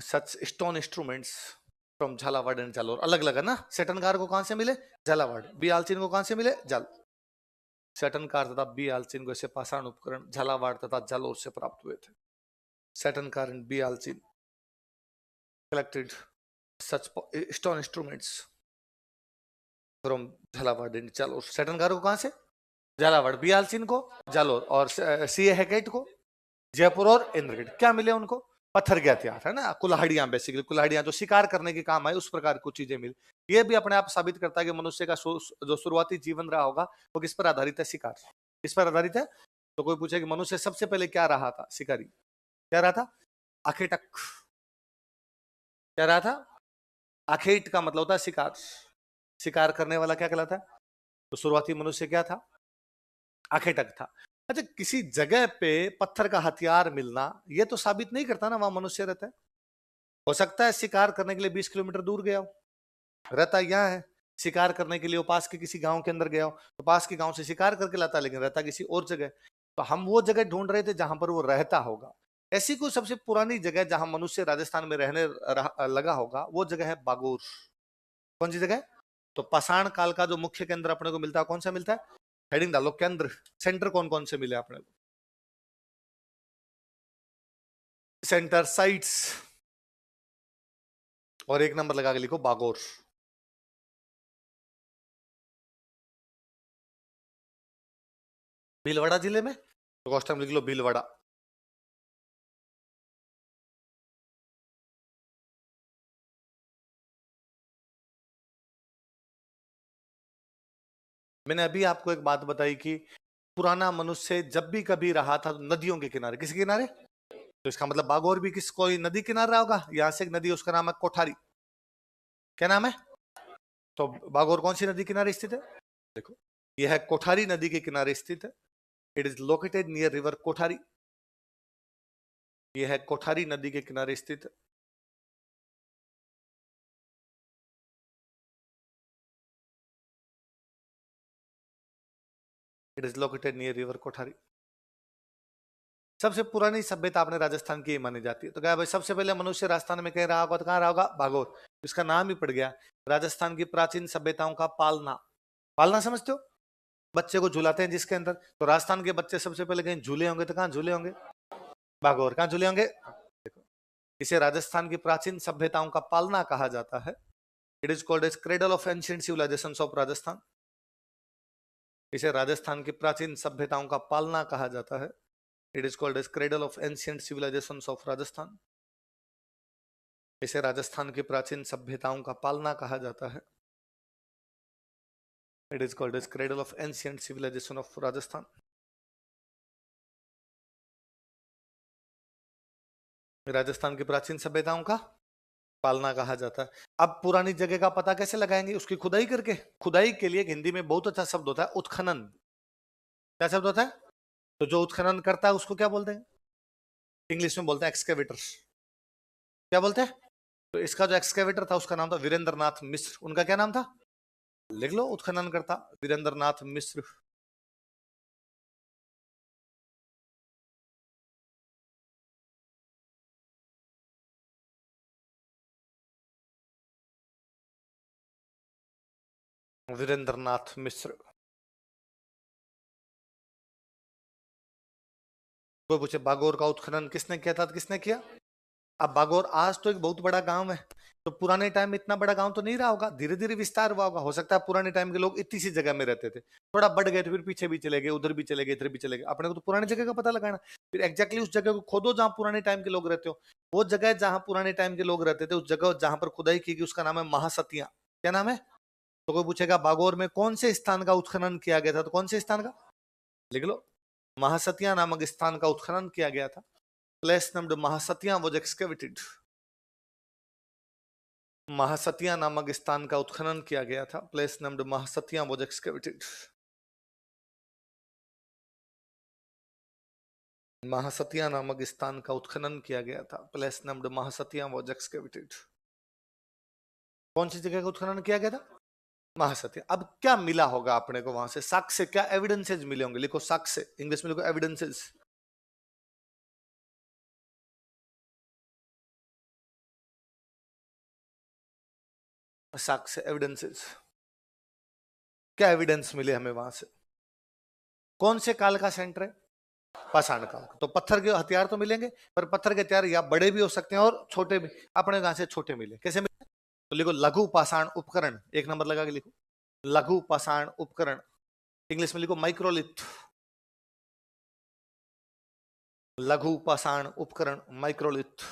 such stone instruments from Jhalawar and Jalore. अलग अलग है ना। सेटन कार को कहां से मिले? झालावाड़। बी आलचीन को कहां से मिले? जाल। सेटन कार तथा बी आलचीन को ऐसे पाषाण उपकरण झालावाड़ तथा जालोर से प्राप्त हुए थे। Seton Karr and B Allchin collected such stone instruments from Jhalawar and Jalore. Seton Karr को कहां से? झालावाड़। बी आलचीन को जालोर। और सी ए हैकेट को जयपुर और इंद्रगढ़। क्या मिले उनको? पत्थर के हथियार, है ना, कुल्हाड़ियां, बेसिकली कुल्हाड़ियां जो शिकार करने के काम आए, उस प्रकार की कुछ चीजें मिली। ये भी अपने आप साबित करता है कि मनुष्य का जो शुरुआती जीवन रहा होगा वो किस पर आधारित है? शिकार। किस पर आधारित है? तो कोई पूछे कि मनुष्य सबसे पहले क्या रहा था? शिकारी। क्या रहा था? आखेटक। क्या रहा था? आखेट का मतलब होता है शिकार, शिकार करने वाला क्या कहलाता है? तो शुरुआती मनुष्य क्या था? आखेटक था। अच्छा, किसी जगह पे पत्थर का हथियार मिलना ये तो साबित नहीं करता ना वहां मनुष्य रहता है। हो सकता है शिकार करने के लिए 20 किलोमीटर दूर गया हो, रहता यहाँ है। शिकार करने के लिए वो पास के किसी गांव के अंदर गया हो, तो पास के गांव से शिकार करके लाता, लेकिन रहता किसी और जगह। तो हम वो जगह ढूंढ रहे थे जहां पर वो रहता होगा। ऐसी कोई सबसे पुरानी जगह जहां मनुष्य राजस्थान में रहने लगा होगा, वो जगह है बागोर। कौन सी जगह? तो पाषाण काल का जो मुख्य केंद्र अपने को मिलता है, कौन सा मिलता है? हेडिंग डालो, केंद्र, सेंटर कौन कौन से मिले अपने को? सेंटर, साइट्स, और एक नंबर लगा के लिखो बागोर। भीलवाड़ा जिले में, तो कॉस्टम लिख लो भीलवाड़ा। मैंने अभी आपको एक बात बताई कि पुराना मनुष्य जब भी कभी रहा था तो नदियों के किनारे, किसी किनारे? तो इसका मतलब बागोर भी किस कोई नदी किनारे रहा होगा। यहां से एक नदी, उसका नाम है कोठारी। क्या नाम है? तो बागोर कौन सी नदी किनारे स्थित है? देखो, यह है कोठारी नदी के किनारे स्थित है। It is located near river Kothari. यह है कोठारी नदी के किनारे स्थित है। It is located near river Kothari. सबसे पुरानी सभ्यता अपने राजस्थान की मानी जाती है। तो क्या भाई, सबसे पहले मनुष्य राजस्थान में कहीं रहा होगा, तो कहाँ रहा होगा? बागोर। इसका नाम ही पड़ गया राजस्थान की प्राचीन सभ्यताओं का पालना। पालना समझते हो? बच्चे को झुलाते हैं जिसके अंदर, तो राजस्थान के बच्चे सबसे पहले कहीं झूले होंगे, तो कहाँ झूले होंगे? बागोर। कहाँ झूले होंगे? देखो, इसे राजस्थान की प्राचीन सभ्यताओं का पालना कहा जाता है। It is called as cradle of ancient civilizations of Rajasthan. इसे राजस्थान की प्राचीन सभ्यताओं का पालना कहा जाता है। It is called as cradle of ancient civilizations of Rajasthan. इसे राजस्थान की प्राचीन सभ्यताओं का पालना कहा जाता है। It is called as cradle of ancient civilization of Rajasthan. Rajasthan की प्राचीन सभ्यताओं का पालना कहा जाता है। अब पुरानी जगह का पता कैसे लगाएंगे? उसकी खुदाई करके। खुदाई के लिए हिंदी में बहुत अच्छा शब्द होता है, उत्खनन। क्या शब्द होता है? तो जो उत्खनन करता है उसको क्या बोलते हैं? इंग्लिश में बोलते हैं एक्सकेवेटर। क्या बोलते हैं? तो इसका जो एक्सकेवेटर था उसका नाम था वीरेंद्र नाथ मिश्र। उनका क्या नाम था? लिख लो, उत्खनन करता वीरेंद्र नाथ मिश्र। वीरेंद्र नाथ मिश्र। कोई पूछे बागोर का उत्खनन किसने किया था, तो किसने किया? अब बागोर आज तो एक बहुत बड़ा गांव है, तो पुराने टाइम में इतना बड़ा गांव तो नहीं रहा होगा, धीरे धीरे विस्तार हुआ होगा। हो सकता है पुराने टाइम के लोग इतनी सी जगह में रहते थे, थोड़ा बढ़ गए तो फिर पीछे भी चले गए, उधर भी चले गए, इधर भी चले गए। अपने को तो पुरानी जगह का पता लगाना, फिर एग्जैक्टली उस जगह को खोदो जहां पुराने टाइम के लोग रहते हो। वो जगह जहां पुराने टाइम के लोग रहते थे, उस जगह जहां पर खुदाई की गई उसका नाम है महासतिया। क्या नाम है? तो कोई पूछेगा बागोर में कौन से स्थान का उत्खनन किया गया था, तो कौन से स्थान का? लिख लो, महासतिया नामक स्थान का उत्खनन किया गया था। Place named Mahasatiya was excavated. Mahasatiya नामक स्थान का उत्खनन किया गया था। Place named Mahasatiya was excavated. Mahasatiya नामक स्थान का उत्खनन किया गया था। Place named Mahasatiya was excavated. कौन सी जगह का उत्खनन किया गया था? महासतिया। अब क्या मिला होगा अपने को वहां से? साक्ष्य, क्या एविडेंसेस मिले होंगे? लिखो साक्ष्य, इंग्लिश में लिखो एविडेंसेस। साक्ष्य, एविडेंसेस। क्या एविडेंस मिले हमें वहां से? कौन से काल का सेंटर है? पाषाण काल। तो पत्थर के हथियार तो मिलेंगे, पर पत्थर के हथियार या बड़े भी हो सकते हैं और छोटे भी। अपने यहां से छोटे मिले, कैसे मिले? तो लिखो लघु पाषाण उपकरण, एक नंबर लगा के लिखो लघु पाषाण उपकरण। इंग्लिश में लिखो माइक्रोलिथ। लघु पाषाण उपकरण, माइक्रोलिथ।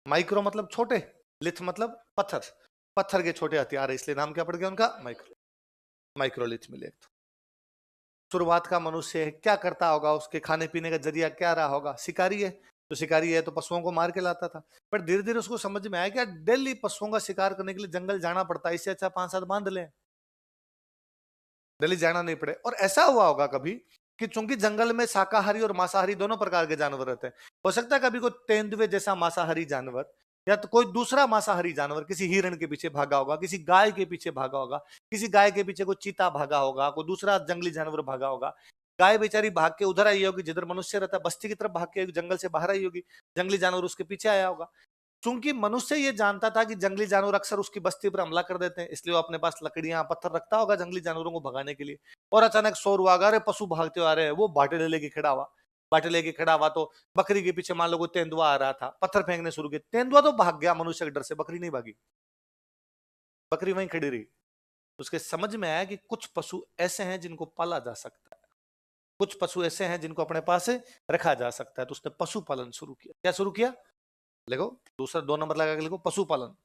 माइक्रो मतलब छोटे, लिथ मतलब पत्थर। पत्थर के छोटे हथियार है, इसलिए नाम क्या पड़ गया उनका? माइक्रो। माइक्रोलिथ मिले। शुरुआत का मनुष्य है, क्या करता होगा? उसके खाने पीने का जरिया क्या रहा होगा? शिकारी है। तो शिकारी है तो पशुओं को मार के लाता था। पर धीरे धीरे उसको समझ में आया कि डेली पशुओं का शिकार करने के लिए जंगल जाना पड़ता है, इससे अच्छा 5-7 बांध लें, दिल्ली जाना नहीं पड़े। और ऐसा हुआ होगा कभी कि चूंकि जंगल में शाकाहारी और मांसाहारी दोनों प्रकार के जानवर रहते हैं, हो सकता है कभी कोई तेंदुए जैसा मांसाहारी जानवर या तो कोई दूसरा मांसाहारी जानवर किसी हिरण के पीछे भागा होगा, किसी गाय के पीछे भागा होगा, किसी गाय के पीछे कोई चीता भागा होगा, कोई दूसरा जंगली जानवर भागा होगा। गाय बेचारी भाग के उधर आई होगी जिधर मनुष्य रहता है, बस्ती की तरफ भाग के जंगल से बाहर आई होगी, जंगली जानवर उसके पीछे आया होगा। चूंकि मनुष्य ये जानता था कि जंगली जानवर अक्सर उसकी बस्ती पर हमला कर देते हैं, इसलिए वो अपने पास लकड़ियां पत्थर रखता होगा जंगली जानवरों को भगाने के लिए। और अचानक शोर हुआ, अरे पशु भागते आ रहे हैं, वो बाटे लेके खड़ा हुआ। बाटे लेके खड़ा हुआ तो बकरी के पीछे मान लो कोई तेंदुआ आ रहा था, पत्थर फेंकने शुरू किए, तेंदुआ तो भाग गया मनुष्य के डर से, बकरी नहीं भागी, बकरी वहीं खड़ी रही। उसके समझ में आया कि कुछ पशु ऐसे हैं जिनको पाला जा सकता है, कुछ पशु ऐसे हैं जिनको अपने पास रखा जा सकता है, तो उसने पशुपालन शुरू किया। क्या शुरू किया? लिखो, दूसरा 2 नंबर लगा के लिखो, पशुपालन।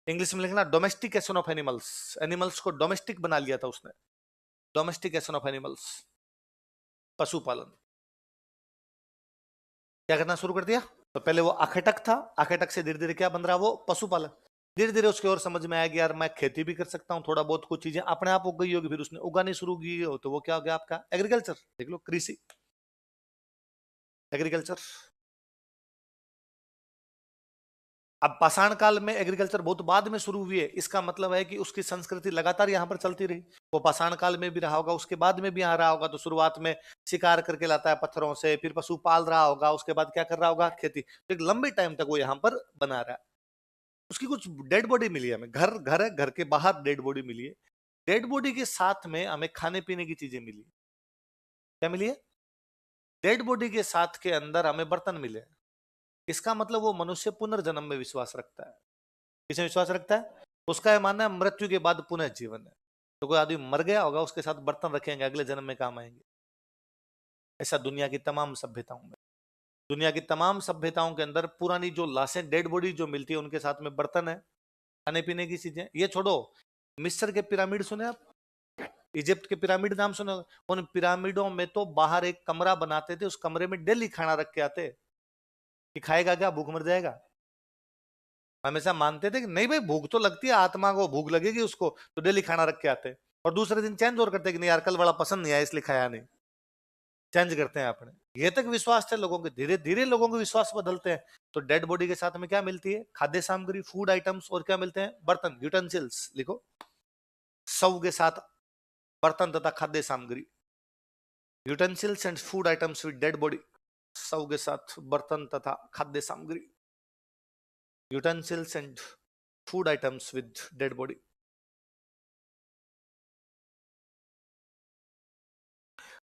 इंग्लिश में लिखना डोमेस्टिकेशन ऑफ एनिमल्स, एनिमल्स को डोमेस्टिक बना लिया था उसने, डोमेस्टिकेशन ऑफ एनिमल्स, पशुपालन। क्या करना शुरू कर दिया? तो पहले वो आखेटक था, आखेटक से धीरे धीरे क्या बन रहा, वो पशुपालन। धीरे धीरे उसके और समझ में आया कि यार मैं खेती भी कर सकता हूँ, थोड़ा बहुत कुछ चीजें अपने आप उग गई होगी, फिर उसने उगानी शुरू की हो, तो वो क्या हो गया आपका एग्रीकल्चर। देख लो, कृषि, एग्रीकल्चर। अब पाषाण काल में एग्रीकल्चर बहुत बाद में शुरू हुई है, इसका मतलब है कि उसकी संस्कृति लगातार यहाँ पर चलती रही। वो पाषाण काल में भी रहा होगा, उसके बाद में भी आ रहा होगा। तो शुरुआत में शिकार करके लाता है पत्थरों से, फिर पशु पाल रहा होगा, उसके बाद क्या कर रहा होगा, खेती। तो एक लंबे टाइम तक वो यहाँ पर बना रहा है। उसकी कुछ डेड बॉडी मिली है हमें, घर घर है, घर के बाहर डेड बॉडी मिली है। डेड बॉडी के साथ में हमें खाने पीने की चीजें मिली। क्या मिली है? डेड बॉडी के साथ के अंदर हमें बर्तन मिले। इसका मतलब वो मनुष्य पुनर्जन्म में विश्वास रखता है। किसमें विश्वास रखता है? उसका यह मानना है मृत्यु के बाद पुनः जीवन है। तो कोई आदमी मर गया होगा, उसके साथ बर्तन रखेंगे, अगले जन्म में काम आएंगे। ऐसा दुनिया की तमाम सभ्यताओं में, दुनिया की तमाम सभ्यताओं के अंदर पुरानी जो लाशें, डेड बॉडी जो मिलती है, उनके साथ में बर्तन है, खाने पीने की चीजें। ये छोड़ो, मिस्र के पिरामिड सुने आप? इजिप्ट के पिरामिड नाम सुने? उन पिरामिडों में तो बाहर एक कमरा बनाते थे, उस कमरे में डेली खाना रख के आते कि खाएगा क्या, भूख मर जाएगा। हमेशा मानते थे कि नहीं भाई, भूख तो लगती है, आत्मा को भूख लगेगी उसको, तो डेली खाना रख के आते। और दूसरे दिन चेंज और करते कि नहीं यार, कल बड़ा पसंद नहीं आया इसलिए खाया नहीं, चेंज करते हैं अपने। ये तक विश्वास थे लोगों के। धीरे धीरे लोगों के विश्वास बदलते हैं। तो डेड बॉडी के साथ में क्या मिलती है? खाद्य सामग्री, फूड आइटम्स। और क्या मिलते हैं? बर्तन, यूटेंसिल्स। लिखो, शव के साथ बर्तन तथा खाद्य सामग्री, utensils and food items with dead body. शव के साथ बर्तन तथा खाद्य सामग्री, utensils and food items with dead body.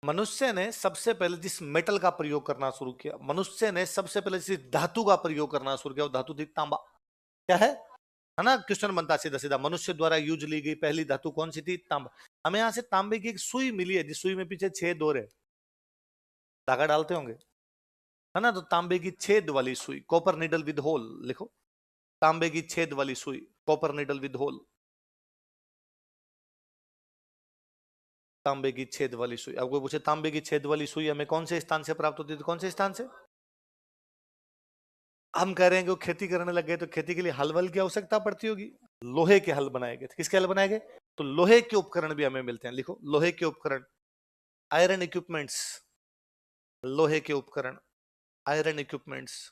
मनुष्य ने सबसे पहले जिस मेटल का प्रयोग करना शुरू किया, मनुष्य ने सबसे पहले जिस धातु का प्रयोग करना शुरू किया, वो धातु थी तांबा। क्या है ना? क्वेश्चन बनता सीधा सीधा, मनुष्य द्वारा यूज ली गई पहली धातु कौन सी थी? तांबा। हमें यहां से तांबे की एक सुई मिली है, जिस सुई में पीछे छेद हो रहे, धागा डालते होंगे, है ना? तो तांबे की छेद वाली सुई, कॉपर निडल विद होल। लिखो, तांबे की छेद वाली सुई, कॉपर निडल विद होल। तांबे की छेद वाली सुई। आपको पूछे तांबे की छेद वाली सुई हमें कौन से स्थान से प्राप्त होती थी? कौन से स्थान से? हम कह रहे हैं कि वो खेती करने लग गए, तो खेती के लिए हल वल की आवश्यकता पड़ती होगी। लोहे के हल बनाए गए थे। किसके हल बनाए गए? तो लोहे के उपकरण भी हमें मिलते हैं। लिखो, लोहे के उपकरण, आयरन इक्विपमेंट्स, लोहे के उपकरण, आयरन इक्विपमेंट्स।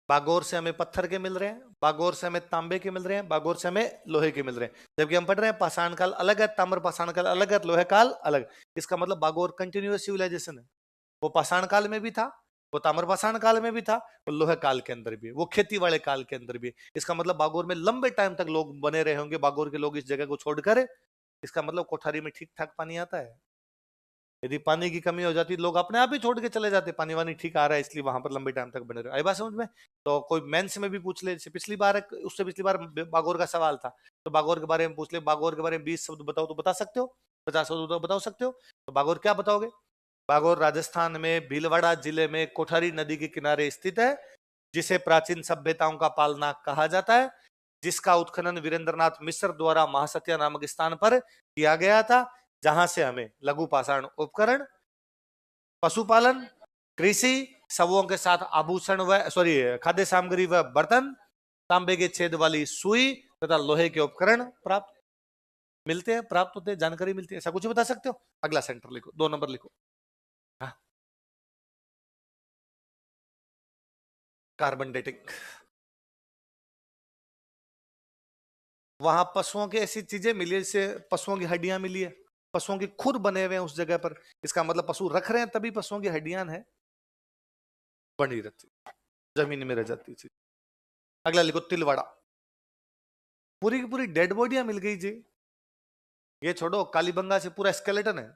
बागोर से हमें पत्थर के मिल रहे हैं, बागोर से हमें तांबे के मिल रहे हैं, बागोर से हमें लोहे के मिल रहे हैं। जबकि हम पढ़ रहे हैं पाषाण काल अलग है, ताम्र पाषाण काल अलग है, लोहे काल अलग। इसका मतलब बागोर कंटिन्यूअस सिविलाइजेशन है। वो पाषाण काल में भी था, वो ताम्र पाषाण काल में भी था, वो लोहे काल के अंदर भी है, वो खेती वाले काल के अंदर भी है। इसका मतलब बागोर में लंबे टाइम तक लोग बने रहे होंगे, बागोर के लोग इस जगह को छोड़कर। इसका मतलब कोठारी में ठीक ठाक पानी आता है। यदि पानी की कमी हो जाती, लोग अपने आप ही छोड़ के चले जाते, पानी वानी ठीक आ रहा है इसलिए वहां पर लंबे टाइम तक बने रहे। आई बात समझ में? तो कोई मेंस में भी पूछ ले, जैसे पिछली बार, उससे पिछली बार बागोर का सवाल था, तो बागोर के बारे में पूछ ले, बागोर के बारे में 20 शब्द बताओ, तो बता सकते हो? 50 शब्द बता सकते हो? तो बागोर क्या बताओगे? बागोर राजस्थान में भीलवाड़ा जिले में कोठारी नदी के किनारे स्थित है, जिसे प्राचीन सभ्यताओं का पालना कहा जाता है, जिसका उत्खनन वीरेंद्रनाथ मिश्र द्वारा महासत्या नामक स्थान पर किया गया था, जहां से हमें लघु पाषाण उपकरण, पशुपालन, कृषि, शवों के साथ आभूषण व खाद्य सामग्री व बर्तन, तांबे के छेद वाली सुई तथा लोहे के उपकरण प्राप्त मिलते हैं, प्राप्त होते हैं, जानकारी मिलती है। ऐसा कुछ बता सकते हो? अगला सेंटर लिखो, 2 नंबर लिखो। हाँ, कार्बन डेटिंग। वहां पशुओं की ऐसी चीजें मिली, जैसे पशुओं की हड्डियां मिली है, पशुओं के खुर बने हुए हैं उस जगह पर। इसका मतलब पशु रख रहे हैं तभी पशुओं की हड्डियां है बनी रहती, जमीन में रह जाती थी। अगला लिखो तिलवाड़ा। पूरी की पूरी डेड बॉडियां मिल गई जी। ये छोड़ो, कालीबंगा से पूरा स्केलेटन है,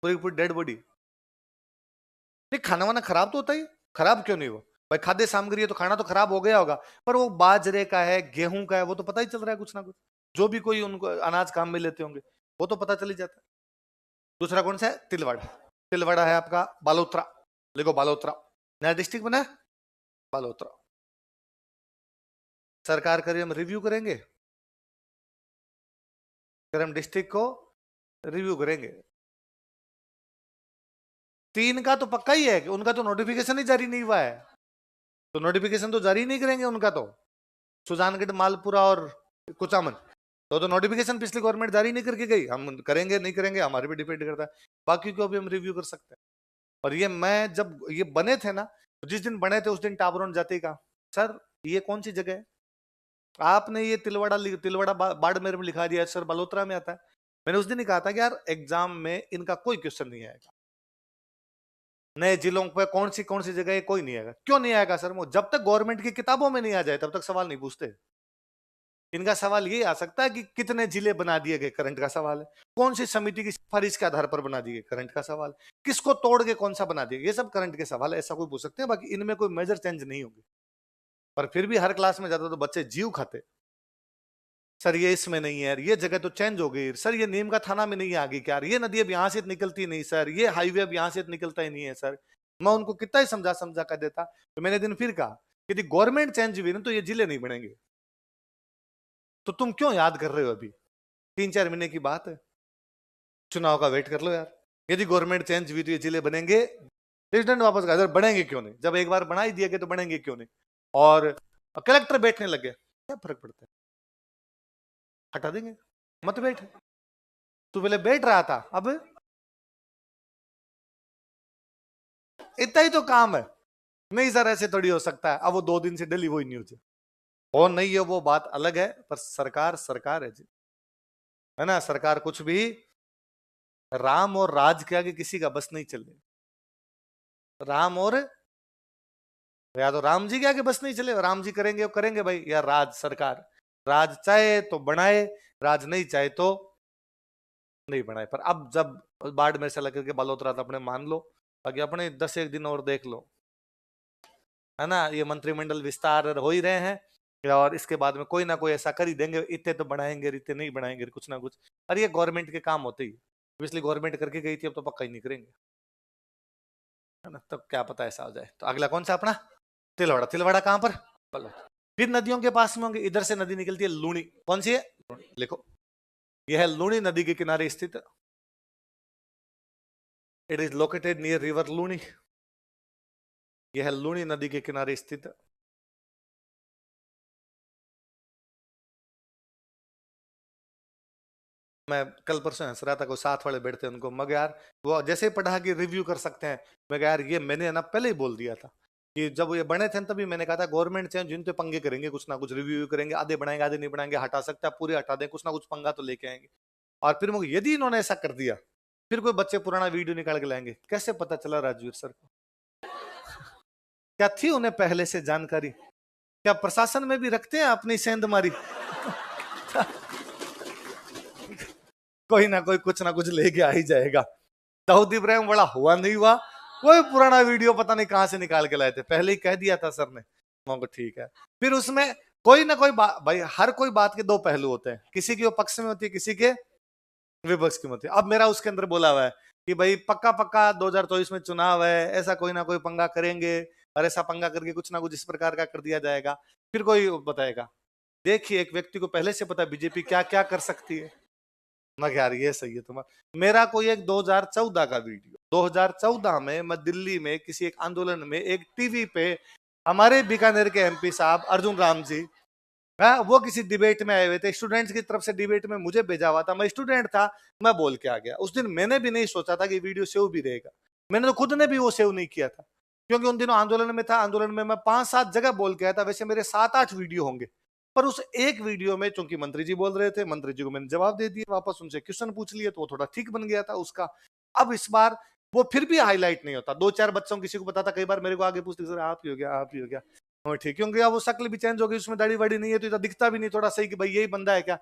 पूरी की पूरी डेड बॉडी। नहीं, खाना वाना खराब तो होता ही, खराब क्यों नहीं हो भाई? खाद्य सामग्री है तो खाना तो खराब हो गया होगा, पर वो बाजरे का है, गेहूं का है, वो तो पता ही चल रहा है कुछ ना कुछ। जो भी कोई उनको अनाज काम में लेते होंगे वो तो पता चल ही जाता है। दूसरा कौन सा है? तिलवाड़ा। तिलवाड़ा है आपका बालोतरा। लिखो बालोतरा, नया डिस्ट्रिक्ट बना है बालोतरा। सरकार करिए, हम रिव्यू करेंगे, फिर हम डिस्ट्रिक्ट को रिव्यू करेंगे। 3 का तो पक्का ही है कि उनका तो नोटिफिकेशन ही जारी नहीं हुआ है, तो नोटिफिकेशन तो जारी नहीं करेंगे उनका तो। सुजानगढ़, मालपुरा और कुचामन तो नोटिफिकेशन पिछली गवर्नमेंट जारी नहीं करके गई। हम करेंगे नहीं करेंगे हमारे पे डिपेंड करता है, बाकी को भी हम रिव्यू कर सकते हैं। और ये मैं जब ये बने थे ना, जिस दिन बने थे उस दिन टाबरोन जाति का सर ये कौन सी जगह है, आपने ये तिलवाड़ा बाड़मेर में लिखा दिया सर, बलोत्रा में आता है। मैंने उस दिन ही कहा था कि यार एग्जाम में इनका कोई क्वेश्चन नहीं आएगा, नए जिलों पे कौन सी जगह है, कोई नहीं आएगा। क्यों नहीं आएगा सर? वो जब तक गवर्नमेंट की किताबों में नहीं आ जाए तब तक सवाल नहीं पूछते। इनका सवाल ये आ सकता है कि कितने जिले बना दिए गए, करंट का सवाल है। कौन सी समिति की सिफारिश के आधार पर बना दिए, करंट का सवाल। किसको तोड़ के कौन सा बना दिया, ये सब करंट के सवाल है। ऐसा कोई पूछ सकते हैं, बाकी इनमें कोई मेजर चेंज नहीं होगी। पर फिर भी हर क्लास में जाता तो बच्चे जीव खाते, सर ये इसमें नहीं है, ये जगह तो चेंज हो गई सर, ये नीम का थाना में नहीं आ गई क्या, ये नदी अब यहां से निकलती नहीं सर, ये हाईवे अब यहां से निकलता ही नहीं है सर। मैं उनको कितना ही समझा समझा कर देता, तो मैंने दिन फिर कहा यदि गवर्नमेंट चेंज हुई ना तो ये जिले नहीं बनेंगे। तो तुम क्यों याद कर रहे हो? अभी 3-4 महीने की बात है, चुनाव का वेट कर लो यार। यदि गवर्नमेंट चेंज हुई तो ये जिले बनेंगे, प्रेसिडेंट वापस का बढ़ेंगे क्यों नहीं? जब एक बार बना ही दिया गया तो बढ़ेंगे क्यों नहीं? और कलेक्टर बैठने लगे, क्या फर्क पड़ता है, हटा देंगे, मत बैठ। तू पहले बैठ रहा था, अब इतना ही तो काम है। नहीं सर ऐसे थोड़ी हो सकता है, अब वो 2 दिन से डेली वही न्यूज है, और नहीं है वो बात अलग है, पर सरकार सरकार है जी, है ना। सरकार कुछ भी, राम और राज के आगे किसी का बस नहीं चले। राम और, या तो राम जी के आगे बस नहीं चले, राम जी करेंगे करेंगे भाई, या राज सरकार, राज चाहे तो बनाए, राज नहीं चाहे तो नहीं बनाए। पर अब जब बाढ़ में से लग के बालोतरा था, अपने मान लो, बाकी अपने 10 एक दिन और देख लो, है ना। ये मंत्रिमंडल विस्तार हो ही रहे हैं, और इसके बाद में कोई ना कोई ऐसा कर ही देंगे, इतने तो बढ़ाएंगे, इतने नहीं बढ़ाएंगे, कुछ ना कुछ। अरे ये गवर्नमेंट के काम होते ही, पिछली गवर्नमेंट करके गई थी, अब तो पक्का ही नहीं करेंगे, है ना। तब क्या पता ऐसा हो जाए। तो अगला कौन सा अपना? तिलवाड़ा। तिलवाड़ा कहां पर? फिर नदियों के पास में होंगे, इधर से नदी निकलती है लूणी, कौन सी है? लिखो, यह है लूणी नदी के किनारे स्थित, it is located near river Luni. यह है लूणी नदी के किनारे स्थित। मैं कल परसों हंस रहा था, कोई साथ वाले बैठते हैं उनको, मगर यार वो जैसे ही पढ़ा कि रिव्यू कर सकते हैं, मैं यार ये मैंने ना पहले ही बोल दिया था कि जब ये बने थे तभी मैंने कहा था गवर्नमेंट चेंज जिन पे पंगे करेंगे, कुछ ना कुछ रिव्यू करेंगे, आधे बनाएंगे आधे नहीं बनाएंगे, हटा सकते हैं पूरे हटा दें, कुछ ना कुछ पंगा तो लेके आएंगे। और फिर मुझे यदि इन्होंने ऐसा कर दिया, फिर कोई बच्चे पुराना वीडियो निकाल के लाएंगे, कैसे पता चला राजवीर सर को? क्या थी उन्हें पहले से जानकारी? क्या प्रशासन में भी रखते हैं अपनी सेंध मारी? कोई ना कोई कुछ ना कुछ लेके आ ही जाएगा। दाऊद इब्राहिम बड़ा हुआ नहीं हुआ, कोई पुराना वीडियो पता नहीं कहां से निकाल के लाए थे, पहले ही कह दिया था सर ने। मैं ठीक है, फिर उसमें कोई ना कोई बात, भाई हर कोई बात के 2 पहलू होते हैं, किसी की वो पक्ष में होती है, किसी के विपक्ष की होती है। अब मेरा उसके अंदर बोला हुआ है कि भाई पक्का पक्का 2024 में चुनाव है, ऐसा कोई ना कोई पंगा करेंगे, और ऐसा पंगा करके कुछ ना कुछ इस प्रकार का कर दिया जाएगा। फिर कोई बताएगा देखिए एक व्यक्ति को पहले से पता बीजेपी क्या क्या कर सकती है। मैं यार ये सही है तुम्हारा। मेरा कोई एक 2014 का वीडियो 2014 में मैं दिल्ली में किसी एक आंदोलन में एक टीवी पे हमारे बीकानेर के एमपी साहब अर्जुन राम जी, हाँ, वो किसी डिबेट में आए हुए थे, स्टूडेंट्स की तरफ से डिबेट में मुझे भेजा हुआ था, मैं स्टूडेंट था, मैं बोल के आ गया। उस दिन मैंने भी नहीं सोचा था कि वीडियो सेव भी रहेगा, मैंने तो खुद ने भी वो सेव नहीं किया था, क्योंकि उन दिनों आंदोलन में था। आंदोलन में मैं 5-7 जगह बोल के आया था, वैसे मेरे 7-8 वीडियो होंगे, पर उस एक वीडियो में चूंकि मंत्री जी बोल रहे थे, मंत्री जी को मैंने जवाब दे दिया, वापस उनसे क्वेश्चन पूछ लिए, तो वो थोड़ा ठीक बन गया था उसका। अब इस बार वो फिर भी हाईलाइट नहीं होता, 2-4 बच्चों किसी को पता था, कई बार मेरे को आगे पूछते, सर आप ही हो गया, आप ही हो गया। हाँ ठीक, क्योंकि अब वो शक्ल भी चेंज हो गई, उसमें दाढ़ी वाड़ी नहीं है, तो इतना दिखता भी नहीं थोड़ा सही कि भाई यही बंदा है क्या।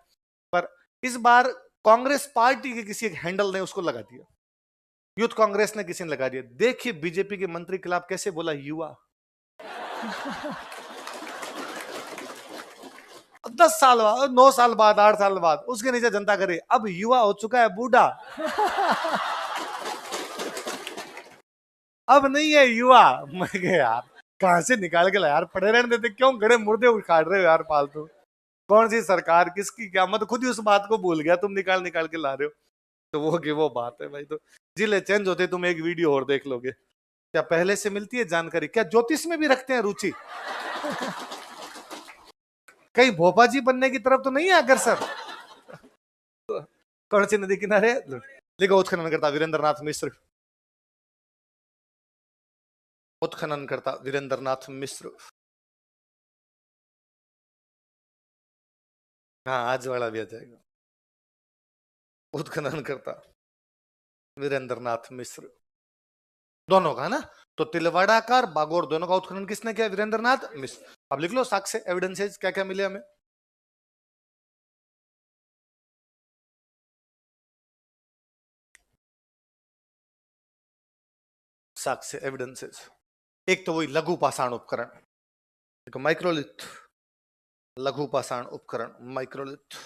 पर इस बार कांग्रेस पार्टी के किसी एक हैंडल ने उसको लगा दिया, यूथ कांग्रेस ने किसी ने लगा दिया। देखिए बीजेपी के मंत्री के खिलाफ कैसे बोला युवा। 10 साल बाद, 9 साल बाद, 8 साल बाद उसके नीचे जनता करे, अब युवा हो चुका है बूढ़ा। अब नहीं है युवा। मैं कहा यार कहां से निकाल के ला यार, पड़े रहने देते, क्यों गड़े मुर्दे उखाड़ रहे हो यार फालतू। कौन सी सरकार किसकी क्या, मैं तो खुद ही उस बात को भूल गया, तुम निकाल निकाल के ला रहे हो। तो वो की वो बात है भाई, तो जिले चेंज होते, तुम एक वीडियो और देख लोगे। क्या पहले से मिलती है जानकारी, क्या ज्योतिष में भी रखते हैं रुचि? कहीं भोपा जी बनने की तरफ तो नहीं है अग्रसर? कौन सी नदी किनारे लिखो, उत्खनन करता वीरेंद्र नाथ मिश्र, उत्खनन करता वीरेंद्र नाथ मिश्र। हाँ आज वाला भी आ जाएगा, उत्खनन करता वीरेंद्र नाथ मिश्र, दोनों का ना। तो तिलवाड़ा का और बागोर दोनों का उत्खनन किसने किया? वीरेंद्र नाथ मिश्र। अब लिख लो साक्ष्य, एविडेंसेस क्या क्या मिले हमें। साक्ष्य एविडेंसेस, एक तो वही लघु पाषाण उपकरण, एक माइक्रोलिथ, लघु पाषाण उपकरण माइक्रोलिथ।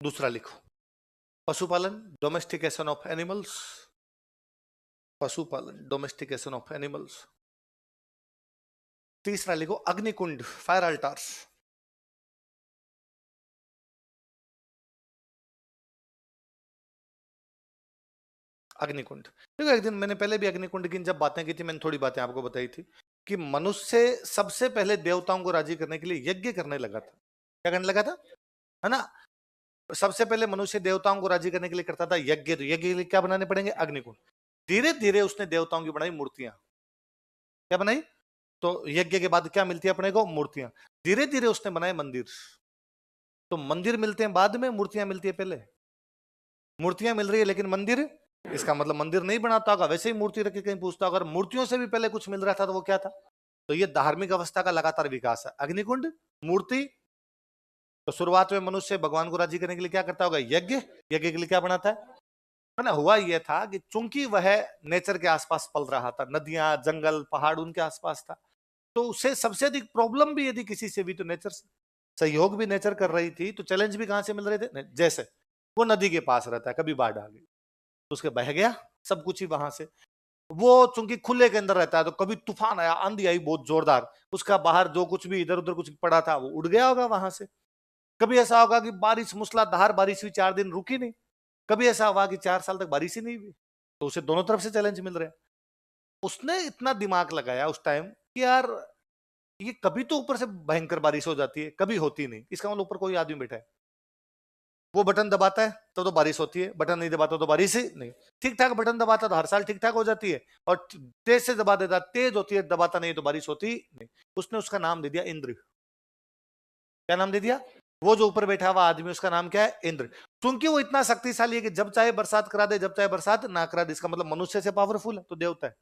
दूसरा लिखो पशुपालन, डोमेस्टिकेशन ऑफ एनिमल्स, पशुपालन डोमेस्टिकेशन ऑफ एनिमल्स। तीसरा लिखो अग्निकुंड, फायर अल्टार्स। अग्निकुंड, देखो एक दिन मैंने पहले भी अग्निकुंड की जब बातें की थी, मैंने थोड़ी बातें आपको बताई थी कि मनुष्य सबसे पहले देवताओं को राजी करने के लिए यज्ञ करने लगा था। क्या करने लगा था? है ना? सबसे पहले मनुष्य देवताओं को राजी करने के लिए करता था यज्ञ, तो यज्ञ के लिए क्या बनाने पड़ेंगे? अग्निकुंड। धीरे धीरे उसने देवताओं की बनाई मूर्तियां। क्या बनाई? तो यज्ञ के बाद क्या मिलती है अपने को? मूर्तियां। धीरे धीरे उसने बनाए मंदिर। तो मंदिर मिलते हैं बाद में, मूर्तियां मिलती है पहले। मूर्तियां मिल रही है लेकिन मंदिर, इसका मतलब मंदिर नहीं बनाता होगा, वैसे ही मूर्ति रख के कहीं पूछता होगा। अगर मूर्तियों से भी पहले कुछ मिल रहा था तो वो क्या था? तो ये धार्मिक अवस्था का लगातार विकास है। अग्निकुंड, मूर्ति। तो शुरुआत में मनुष्य भगवान को राजी करने के लिए क्या करता होगा? यज्ञ। यज्ञ के लिए क्या बनाता है ना? हुआ यह था कि चूंकि वह नेचर के आसपास पल रहा था, नदियां, जंगल, पहाड़ उनके आसपास था, तो उसे सबसे अधिक प्रॉब्लम भी यदि किसी से भी, तो नेचर से। सहयोग भी नेचर कर रही थी, तो चैलेंज भी कहां से मिल रहे थे? जैसे वो नदी के पास रहता है, कभी बाढ़ आ गई तो उसके बह गया सब कुछ ही वहां से। वो चूंकि खुले के अंदर रहता है, तो कभी तूफान आया, आंधी आई बहुत जोरदार, उसका बाहर जो कुछ भी इधर उधर कुछ पड़ा था वो उड़ गया होगा वहां से। कभी ऐसा होगा कि बारिश, मूसलाधार बारिश हुई, 4 दिन रुकी नहीं। कभी ऐसा हुआ कि 4 साल तक बारिश ही नहीं हुई। तो उसे दोनों तरफ से चैलेंज मिल रहे हैं। उसने इतना दिमाग लगाया उस टाइम कि यार ये कभी तो ऊपर से भयंकर बारिश हो जाती है, कभी होती नहीं, इसका मतलब ऊपर कोई आदमी बैठा है, वो बटन दबाता है तो बारिश होती है, बटन नहीं दबाता तो बारिश ही नहीं। ठीक ठाक बटन दबाता तो हर साल ठीक ठाक हो जाती है, और तेज से दबा देता, तेज होती है, दबाता नहीं तो बारिश होती नहीं। उसने उसका नाम दे दिया इंद्र। क्या नाम दे दिया? वो जो ऊपर बैठा हुआ आदमी, उसका नाम क्या है? इंद्र। क्योंकि वो इतना शक्तिशाली है कि जब चाहे बरसात करा दे, जब चाहे बरसात ना करा दे। इसका मतलब मनुष्य से पावरफुल है तो देवता है,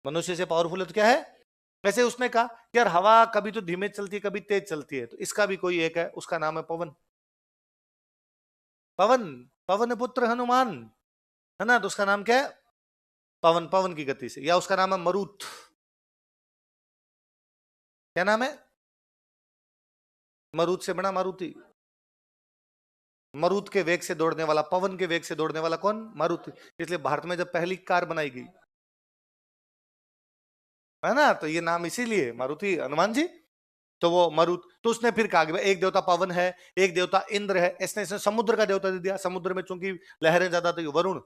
मनुष्य से पावरफुल है तो क्या है? वैसे उसने कहा कि यार हवा कभी तो धीमे चलती है, कभी तेज चलती है, तो इसका भी कोई एक है, उसका नाम है पवन। पवन, पवन पुत्र हनुमान, है ना? तो उसका नाम क्या है? पवन, पवन की गति से। या उसका नाम है मरुत। क्या नाम है? मरुत से बना मारुति। मरुत के वेग से दौड़ने वाला, पवन के वेग से दौड़ने वाला कौन? मारुति। इसलिए भारत में जब पहली कार बनाई गई, है ना, तो ये नाम इसीलिए मारुति हनुमान जी। तो वो मरुत, तो उसने फिर कहा कि भाई एक देवता पवन है, एक देवता इंद्र है, इसने समुद्र का देवता दे दिया। समुद्र में चूंकि लहरें ज्यादा थी, वरुण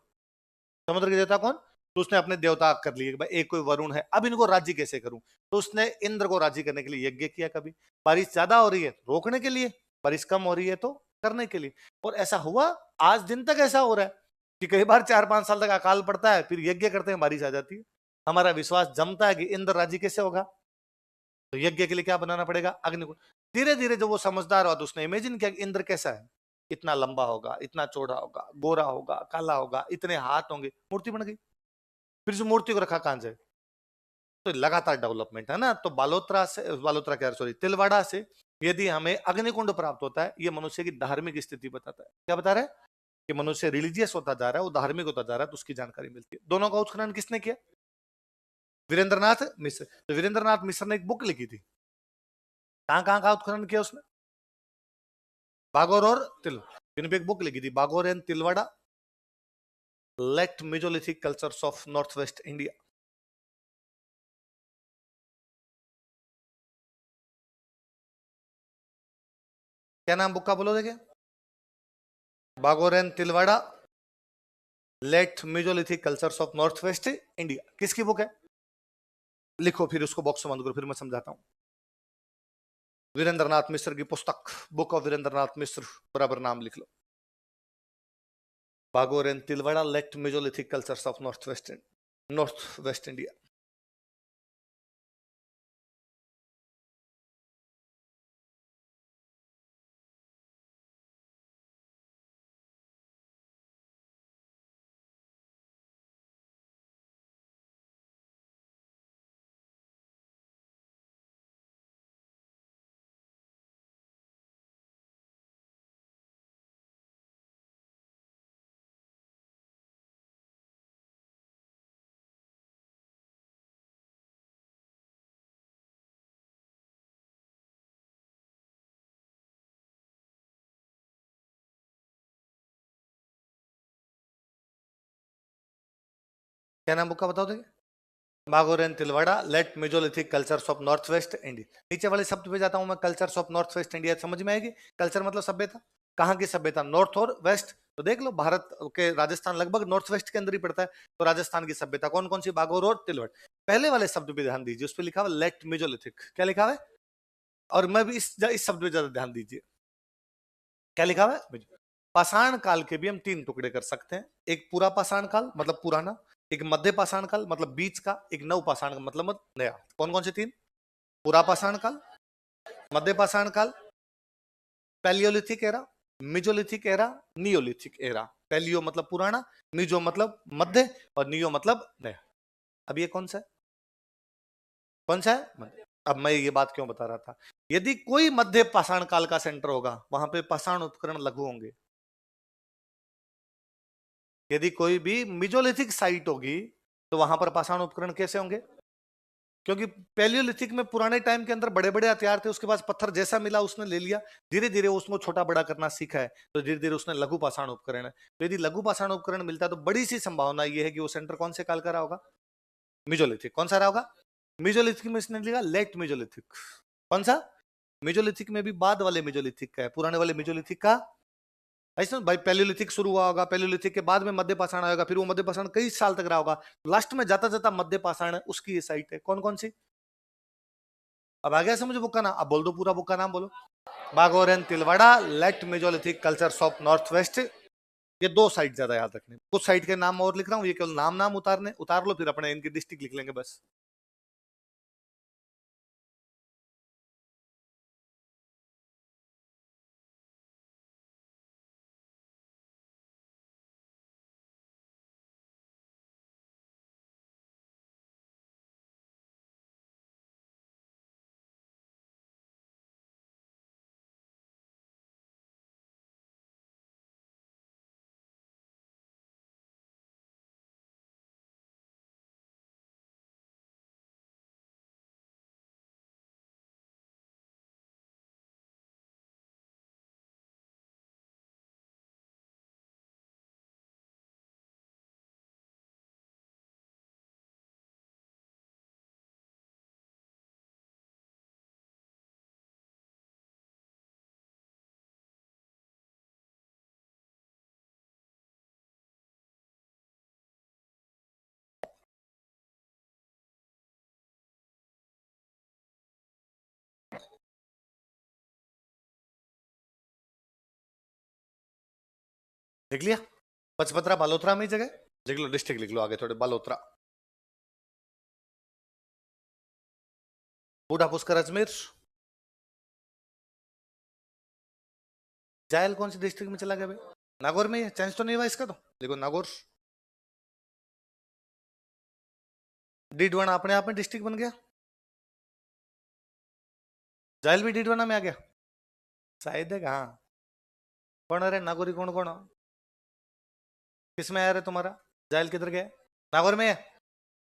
समुद्र के देवता कौन, तो उसने अपने देवता कर लिए कि भाई एक कोई वरुण है, अब इनको राजी कैसे करूं, तो उसने इंद्र को राजी करने के लिए यज्ञ किया। कभी बारिश ज्यादा हो रही है रोकने के लिए, बारिश कम हो रही है तो करने के लिए, और ऐसा हुआ आज दिन तक ऐसा हो रहा है कि कई बार 4-5 साल तक अकाल पड़ता है, फिर यज्ञ करते हैं बारिश आ जाती है। हमारा विश्वास जमता है कि इंद्र राजी कैसे होगा, तो यज्ञ के लिए क्या बनाना पड़ेगा, अग्निकुंड। धीरे धीरे जब वो समझदार हुआ तो उसने इमेजिन किया कि इंद्र कैसा है, इतना लंबा होगा, इतना चौड़ा होगा, गोरा होगा, काला होगा, इतने हाथ होंगे, मूर्ति बन गई। फिर उस मूर्ति को रखा कहां से, तो लगातार डेवलपमेंट है ना। तो बालोत्रा से, बालोत्रा क्या सॉरी तिलवाड़ा से यदि हमें अग्निकुंड प्राप्त होता है, ये मनुष्य की धार्मिक स्थिति बताता है। क्या बता रहा है कि मनुष्य रिलीजियस होता जा रहा है, वो धार्मिक होता जा रहा है, तो उसकी जानकारी मिलती है। दोनों का उत्खनन किसने किया, वीरेंद्रनाथ मिश्र। तो वीरेंद्रनाथ मिश्र ने एक बुक लिखी थी, कहां का उत्खनन किया उसने, बागोर और तिल, इन पे एक बुक लिखी थी, Bagor and Tilwara late mesolithic cultures of north west India. क्या नाम बुक का बोलो देखे, Bagor and Tilwara late mesolithic cultures of north west India, किसकी बुक है, लिखो फिर उसको बॉक्स में बंद करो, फिर मैं समझाता हूं। वीरेंद्रनाथ मिश्र की पुस्तक, बुक ऑफ वीरेंद्रनाथ मिश्र, बराबर नाम लिख लो, Bagor and Tilwara late mesolithic cultures of north west India. क्या नाम बुक का बताओ देखे, Bagor and Tilwara late mesolithic cultures of north west India. नीचे वाले शब्द पे जाता हूं मैं, cultures of north west India, समझ में आएगी। कल्चर मतलब सभ्यता, कहाँ की सभ्यता, नॉर्थ और वेस्ट। तो देख लो भारत के राजस्थान लगभग नॉर्थ वेस्ट के अंदर ही पड़ता है, तो राजस्थान की सभ्यता कौन कौन सी, बागोर और तिलवट। पहले वाले शब्द पे ध्यान दीजिए, उस पर लिखा हुआ लेट मेजोलिथिक, क्या लिखा हुआ है, और मैं भी इस शब्द पे ज्यादा ध्यान दीजिए, क्या लिखा हुआ है। पाषाण काल के भी हम 3 टुकड़े कर सकते हैं, एक पूरा पाषाण काल मतलब पुराना, एक मध्य पाषाण काल मतलब बीच का, एक नव पाषाण काल मतलब नया। कौन कौन से 3, पूरा पाषाण काल, मध्य पाषाण काल, palaeolithic era, mesolithic era, neolithic era. Palaeo मतलब पुराना, मिजो मतलब मध्य, और नियो मतलब नया। अब ये कौन सा है, कौन सा है मध्य। अब मैं ये बात क्यों बता रहा था, यदि कोई मध्य पाषाण काल का सेंटर होगा, वहां पे पाषाण उपकरण लघु होंगे। यदि कोई भी मिजोलिथिक साइट होगी, तो वहां पर पाषाण उपकरण कैसे होंगे, क्योंकि पैलियोलिथिक में पुराने टाइम के अंदर बड़े बड़े हथियार थे, उसके पास पत्थर जैसा मिला उसने ले लिया, धीरे धीरे उसको छोटा बड़ा करना सीखा है, तो धीरे धीरे उसने लघु पाषाण उपकरण है। तो यदि लघु पाषाण उपकरण मिलता है, तो बड़ी सी संभावना यह है कि वो सेंटर कौन से काल का रहा होगा, मिजोलिथिक। कौन सा रहा होगा, मिजोलिथिक में इसने लिखा लेट मिजोलिथिक। कौन सा, मिजोलिथिक में भी बाद वाले मिजोलिथिक का है, पुराने वाले मिजोलिथिक का ऐसा भाई। पैलियोलिथिक शुरू हुआ होगा, पैलियोलिथिक के बाद में मध्य पाषाण आएगा, फिर वो मध्य पाषाण कई साल तक रहा होगा, लास्ट में जाता जाता मध्य पाषाण है, उसकी ये साइट है। कौन कौन सी, अब आ गया समझ बुक का नाम, अब बोल दो पूरा बुक का नाम बोलो, Bagor and Tilwara late mesolithic cultures of north west. ये 2 साइट ज्यादा याद रखने, कुछ साइट के नाम और लिख रहा हूँ, ये केवल नाम नाम उतारने उतार लो, फिर अपने इनकी डिस्ट्रिक्ट लिख लेंगे बस। लिख लिया। पचपत्रा बालोतरा में ही जगह, लिख लो डिस्ट्रिक्ट, लिख लो आगे थोड़े, बालोतरा। बूढ़ा पुष्कर अजमेर। जायल कौन सी डिस्ट्रिक्ट में चला गया भाई? नागौर में ही है, चेंज तो नहीं हुआ इसका, तो देखो नागौर। डीडवाना अपने आप में डिस्ट्रिक्ट बन गया, जायल भी डीडवाना में आ गया, शायद है कहा। कौन है रे नागौरी, कौन कौन? किसमें आया रे तुम्हारा? जायल किधर गया? नागौर में है।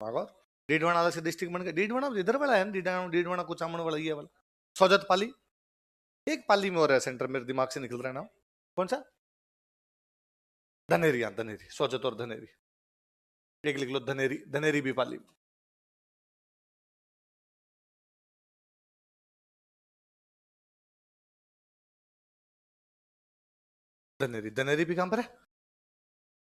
नागौर डीडवाना अलग से डिस्ट्रिक्ट बन गया। डीडवाना इधर वाला है ना, डीडवाना, डीडवाना कुचामन वाला ये वाला। सोजत पाली, एक पाली में और है सेंटर, मेरे दिमाग से निकल रहा है ना। कौन सा? धनेरी, हाँ धनेरी, सोजत और धनेरी। एक लिख लो धनेरी, धनेरी भी पाली। धनेरी, धनेरी भी कहां पर है?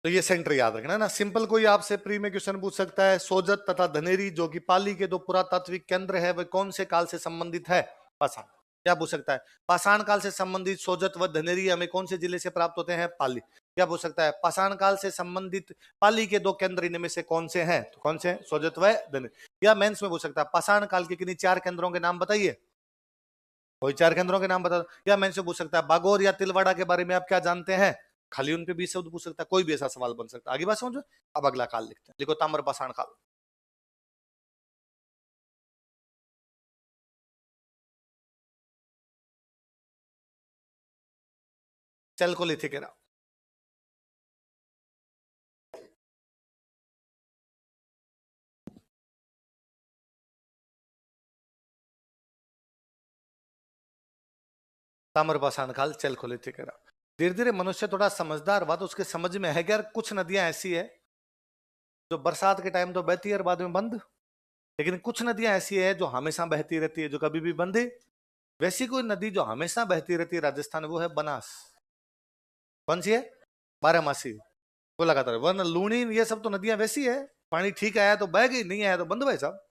तो ये सेंटर याद रखना ना। सिंपल कोई आपसे प्री में क्वेश्चन पूछ सकता है, सोजत तथा धनेरी जो कि पाली के दो पुरातात्विक केंद्र है, वे कौन से काल से संबंधित है? पाषाण। क्या पूछ सकता है? पाषाण काल से संबंधित सोजत व धनेरी हमें कौन से जिले से प्राप्त होते हैं? पाली। क्या पूछ सकता है? पाषाण काल से संबंधित पाली के दो केंद्र इनमें से कौन से हैं? तो कौन से हैं? सोजत व धनेरी। या मेंस में पूछ सकता है पाषाण काल के किन्हीं 4 केंद्रों के नाम बताइए, कोई 4 केंद्रों के नाम बता दो। या मेंस में पूछ सकता है बागोर या तिलवाड़ा के बारे में आप क्या जानते हैं? खाली उन पे 20 शब्द पूछ सकता है, कोई भी ऐसा सवाल बन सकता है। आगे बात समझो। अब अगला काल लिखते हैं, देखो ताम्रपाषाण काल। Chalcolithic era. ताम्रपाषाण काल, चैल्कोलिथिक एरा। धीरे धीरे मनुष्य थोड़ा समझदार हुआ तो उसके समझ में है कि यार कुछ नदियां ऐसी है जो बरसात के टाइम तो बहती है और बाद में बंद, लेकिन कुछ नदियां ऐसी है जो हमेशा बहती रहती है, जो कभी भी बंद है। वैसी कोई नदी जो हमेशा बहती रहती है राजस्थान, वो है बनास। कौन सी है? बारहमासी, वो लगातार। वरना लूनी ये सब तो नदियां वैसी है, पानी ठीक आया तो बह गई, नहीं आया तो बंद भाई साहब।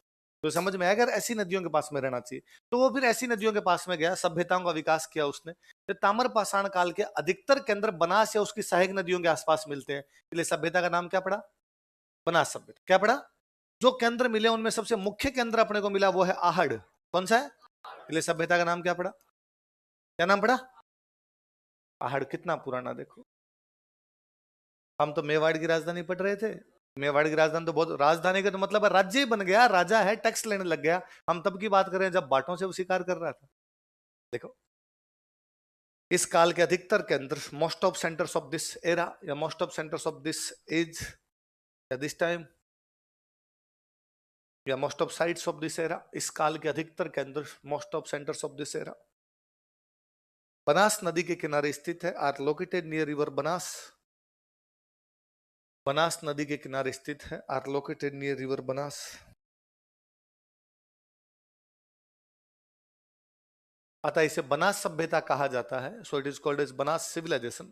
तो समझ में आया, अगर ऐसी नदियों के पास में रहना चाहिए। तो वो फिर ऐसी नदियों के पास में गया, सभ्यताओं का विकास किया उसने। तो ताम्रपाषाण काल के अधिकतर केंद्र बनास या उसकी सहायक नदियों के आसपास मिलते हैं, इसलिए सभ्यता का नाम क्या पड़ा? बनास सभ्यता। क्या पड़ा? जो केंद्र मिले उनमें सबसे मुख्य केंद्र अपने को मिला वो है आहड़। कौन सा है? इसलिए सभ्यता का नाम क्या पड़ा? क्या नाम पड़ा? आहड़। कितना पुराना देखो। हम तो मेवाड़ की राजधानी पढ़ रहे थे। मेवाड़ की राजधानी तो बहुत, राजधानी का तो मतलब है राज्य ही बन गया, राजा है, टैक्स लेने लग गया। हम तब की बात करें जब बाटों से वो शिकार कर रहा था। देखो इस काल के अधिकतर केंद्र, most of centres of this era या most of centres of this age या दिस टाइम या most of sites of this era, इस काल के अधिकतर केंद्र, most of centres of this era Banas नदी के किनारे स्थित है, are located near river Banas. Banas नदी के किनारे स्थित है, are located near river Banas. अतः इसे बनास सभ्यता कहा जाता है, so it is called as Banas civilization.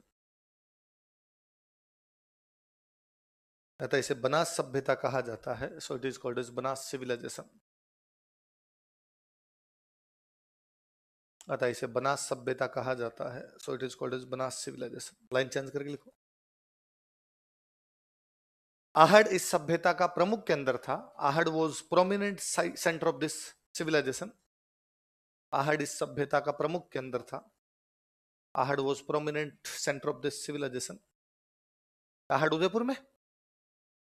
अतः इसे बनास सभ्यता कहा जाता है, so it is called as Banas civilization. अतः इसे बनास सभ्यता कहा जाता है, so it is called as Banas civilization. Line change करके लिखो। आहड़ इस सभ्यता का प्रमुख केंद्र था। Ahar was prominent centre of this civilization. Ahar इस सभ्यता का प्रमुख केंद्र था। Ahar was prominent centre of this civilization. Ahar Udaipur में।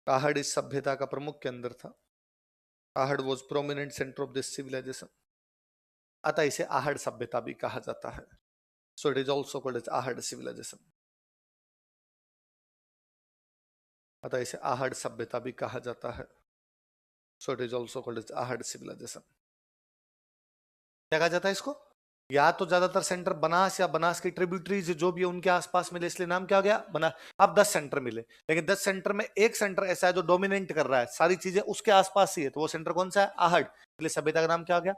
आहड़ इस सभ्यता का प्रमुख केंद्र था। Ahar was prominent centre of this civilization. अतः इसे आहड़ सभ्यता भी कहा जाता है, so it is also called as Ahar civilization. अतः इसे आहड़ सभ्यता भी कहा जाता है, so it is also called as Ahar civilization. क्या कहा जाता है इसको? या तो ज्यादातर सेंटर बनास या बनास की ट्रिब्यूटरीज जो भी है उनके आसपास मिले, इसलिए नाम क्या हो गया? बनास। अब 10 सेंटर मिले, लेकिन 10 सेंटर में एक सेंटर ऐसा है जो डोमिनेट कर रहा है, सारी चीजें उसके आसपास ही है, तो वो सेंटर कौन सा है? आहड़। इसलिए सभ्यता का नाम क्या हो गया?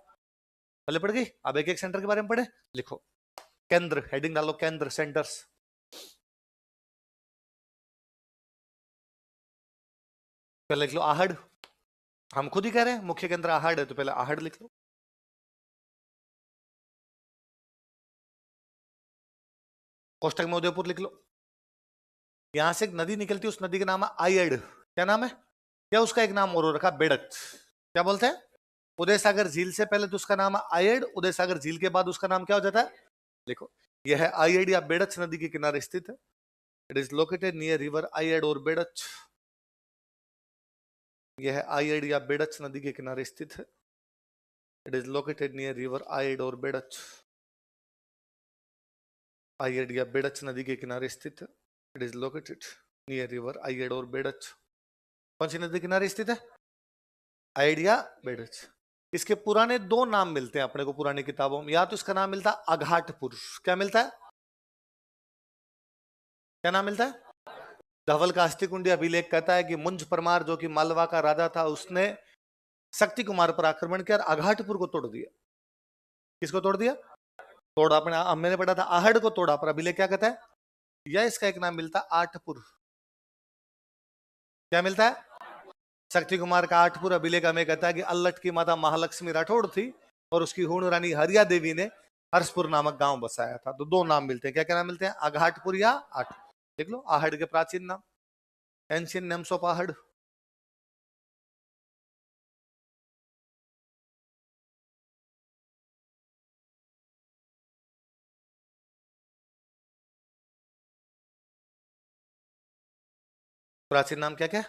पहले पढ़ गई, अब एक एक सेंटर के बारे में पढ़े। लिखो केंद्र, हेडिंग डालो केंद्र, सेंटर्स। पहले लिख लो आहड़, हम खुद ही कह रहे हैं मुख्य केंद्र आहड़ है, तो पहले आहड़ लिख लो। कोष्टक में उदयपुर लिख लो। यहां से एक नदी निकलती है, उस नदी का नाम है आयड। क्या नाम है? क्या उसका एक नाम और रखा, बेड़च। क्या बोलते हैं? उदय सागर झील से पहले तो उसका नाम है आयड, उदय सागर झील के बाद उसका नाम क्या हो जाता है? देखो, यह है आयड या बेड़च नदी के किनारे स्थित है। It is located near river Ayad और बेड़च। यह है आयड या बेड़च नदी के किनारे स्थित है। It is located near river Ayad और बेड़च। आयड या बेड़च नदी के किनारे स्थित है। It is located near river Ayad और बेड़च। कौन सी नदी किनारे स्थित है? आयड या बेड़च। इसके पुराने दो नाम मिलते हैं अपने को पुरानी किताबों में। या तो इसका नाम मिलता है अघाटपुर। क्या मिलता है? क्या नाम मिलता है? धवल का हस्तिकुंडी अभिलेख कहता है कि मुंज परमार जो कि मालवा का राजा था, उसने शक्ति कुमार पर आक्रमण किया और अघाटपुर को तोड़ दिया। किसको तोड़ दिया? तोड़ा अपने, मैंने पढ़ा था आहड़ को तोड़ा, पर अभिलेख क्या कहता है? या इसका एक नाम मिलता है आठपुर। क्या मिलता है? शक्ति कुमार का आठपुर अभिलेख हमें कहता है कि अल्लट की माता महालक्ष्मी राठौड़ थी और उसकी हूण रानी हरिया देवी ने हर्षपुर नामक गांव बसाया था। तो दो नाम मिलते हैं। क्या क्या नाम मिलते हैं? अघाटपुर या आठ। देख लो, आहड़ के प्राचीन नाम, एंशियंट नेम्स ऑफ आहड़। प्राचीन नाम क्या क्या?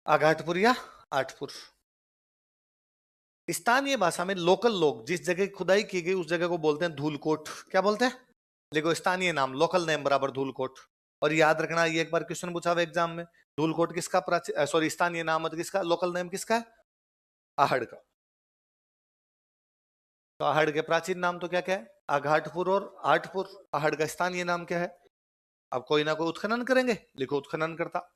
अघाटपुर या आठपुर। स्थानीय भाषा में लोकल लोग जिस जगह की खुदाई की गई उस जगह को बोलते हैं धूलकोट। क्या बोलते हैं? देखो, स्थानीय नाम, लोकल नेम बराबर धूलकोट। और याद रखना, ये एक बार क्वेश्चन पूछा हुआ एग्जाम में, धूलकोट किसका प्राचीन, सॉरी, स्थानीय नाम मतलब किसका, लोकल नेम किसका है? आहड़ का। तो आहड़ के प्राचीन नाम तो क्या क्या है? अघाटपुर और आठपुर। आहड़ का स्थानीय नाम क्या है? अब कोई ना कोई उत्खनन करेंगे, लिखो उत्खनन करता।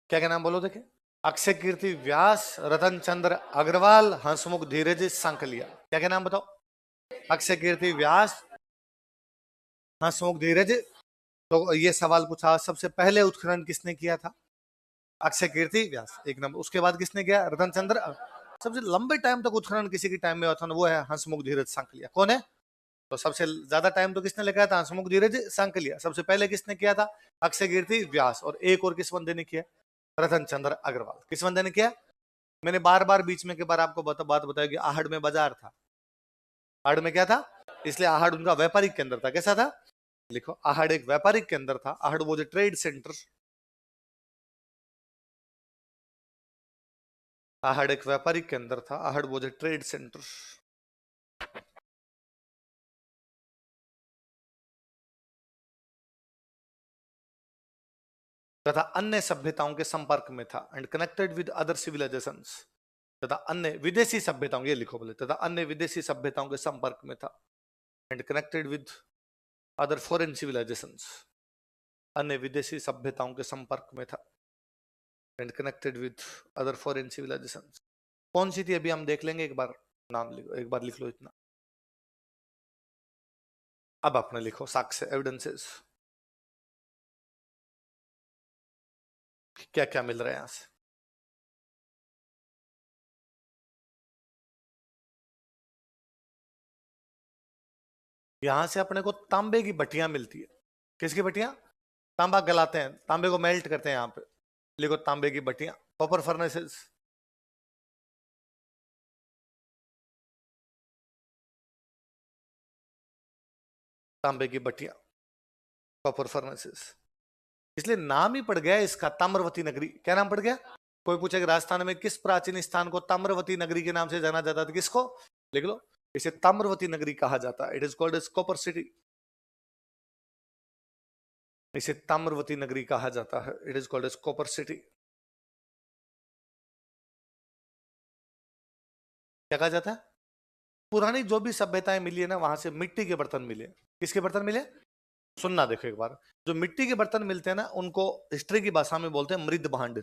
क्या क्या नाम बोलो देखे? अक्षय कीर्ति व्यास, रतन चंद्र अग्रवाल, हंसमुख धीरज सांकलिया। क्या क्या नाम बताओ? अक्षय कीर्ति व्यास, हंसमुख धीरज। तो ये सवाल पूछा, सबसे पहले उत्खनन किसने किया था? अक्षय कीर्ति व्यास एक नंबर। उसके बाद किसने किया? रतन चंद्र। सबसे लंबे टाइम तक उत्खनन किसी के टाइम में हुआ था, वो है हंसमुख धीरज सांकलिया। कौन है? तो सबसे ज्यादा टाइम तो किसने लगाया था? हंसमुख धीरज सांकलिया। सबसे पहले किसने किया था? अक्षय कीर्ति व्यास। और एक और किस बंदे ने किया? रतन चंद्र अग्रवाल। किस बंदे ने किया? मैंने बार बार बीच में के बार आपको बात बताई कि आहड़ में बाजार था। आहड़ में क्या था? इसलिए आहड़ उनका व्यापारिक केंद्र था। कैसा था? लिखो, आहड़ एक व्यापारिक केंद्र था। आहड़ वो जो ट्रेड सेंटर। आहड़ एक व्यापारिक केंद्र था। आहड़ वो जो ट्रेड सेंटर तथा अन्य सभ्यताओं के संपर्क में था and connected with other civilizations. तथा अन्य विदेशी सभ्यताओं, ये लिखो बोले, तथा अन्य विदेशी सभ्यताओं के संपर्क में था and connected with other foreign civilizations. अन्य विदेशी सभ्यताओं के संपर्क में था and connected with other foreign civilizations. कौन सी थी अभी हम देख लेंगे, एक बार नाम लिखो, एक बार लिख लो इतना। अब आपने लिखो साक्ष्य, एविडेंसेस, क्या क्या मिल रहा है यहां से। यहां से अपने को तांबे की भट्टियां मिलती है। किसकी भट्टियां? तांबा गलाते हैं, तांबे को मेल्ट करते हैं यहाँ पे। लिखो तांबे की भट्टियां, कॉपर फर्नेसेस। तांबे की भट्टियां, कॉपर फर्नेसेस। इसलिए नाम ही पड़ गया इसका ताम्रवती नगरी। क्या नाम पड़ गया? कोई पूछे कि राजस्थान में किस प्राचीन स्थान को ताम्रवती नगरी के नाम से जाना जाता था, किसको? लिख लो, इसे ताम्रवती नगरी कहा जाता है। It is called as copper city. इसे ताम्रवती नगरी कहा जाता है। It is called as copper city. क्या कहा जाता है? पुरानी जो भी सभ्यताएं मिली है ना, वहां से मिट्टी के बर्तन मिले। किसके बर्तन मिले? सुनना देखो एक बार। जो मिट्टी के बर्तन मिलते हैं ना, उनको हिस्ट्री की भाषा में बोलते हैं मृद भांड।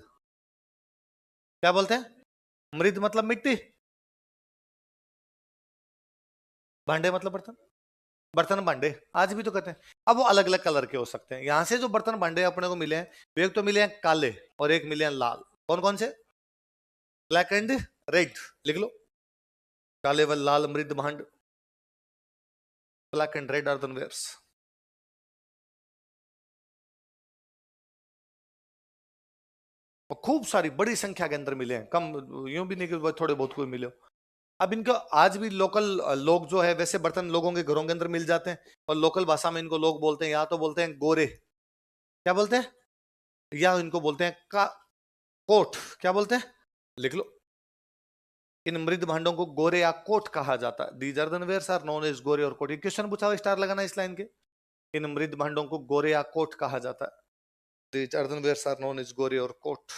क्या बोलते हैं? मृद मतलब मिट्टी, भांडे मतलब बर्तन। बर्तन भांडे आज भी तो कहते हैं। अब वो अलग अलग कलर के हो सकते हैं। यहां से जो बर्तन भांडे अपने को मिले हैं, एक तो मिले हैं काले और एक मिले हैं लाल। कौन कौन से? Black and red. लिख लो, काले व लाल मृद भांड, ब्लैक एंड रेड अर्थनवेयर्स। और खूब सारी बड़ी संख्या के अंदर मिले हैं, कम यूं भी नहीं कि थोड़े बहुत कोई मिले हो। अब इनको आज भी लोकल लोग जो है वैसे बर्तन लोगों के घरों के अंदर मिल जाते हैं। और लोकल भाषा में इनको लोग बोलते हैं, या तो बोलते हैं गोरे। क्या बोलते हैं? या इनको बोलते हैं का कोट। क्या बोलते हैं? लिख लो, इन मृद भांडों को गोरे या कोट कहा जाता है। दीज अर्धनवेयर्स आर नोन एज गोरे और कोट। ये क्वेश्चन पूछा हुआ, स्टार लगाना इस लाइन के। इन मृद भांडों को गोरे या कोट कहा जाता है। दीज अर्धनवेयर्स आर नोन एज गोरे और कोट।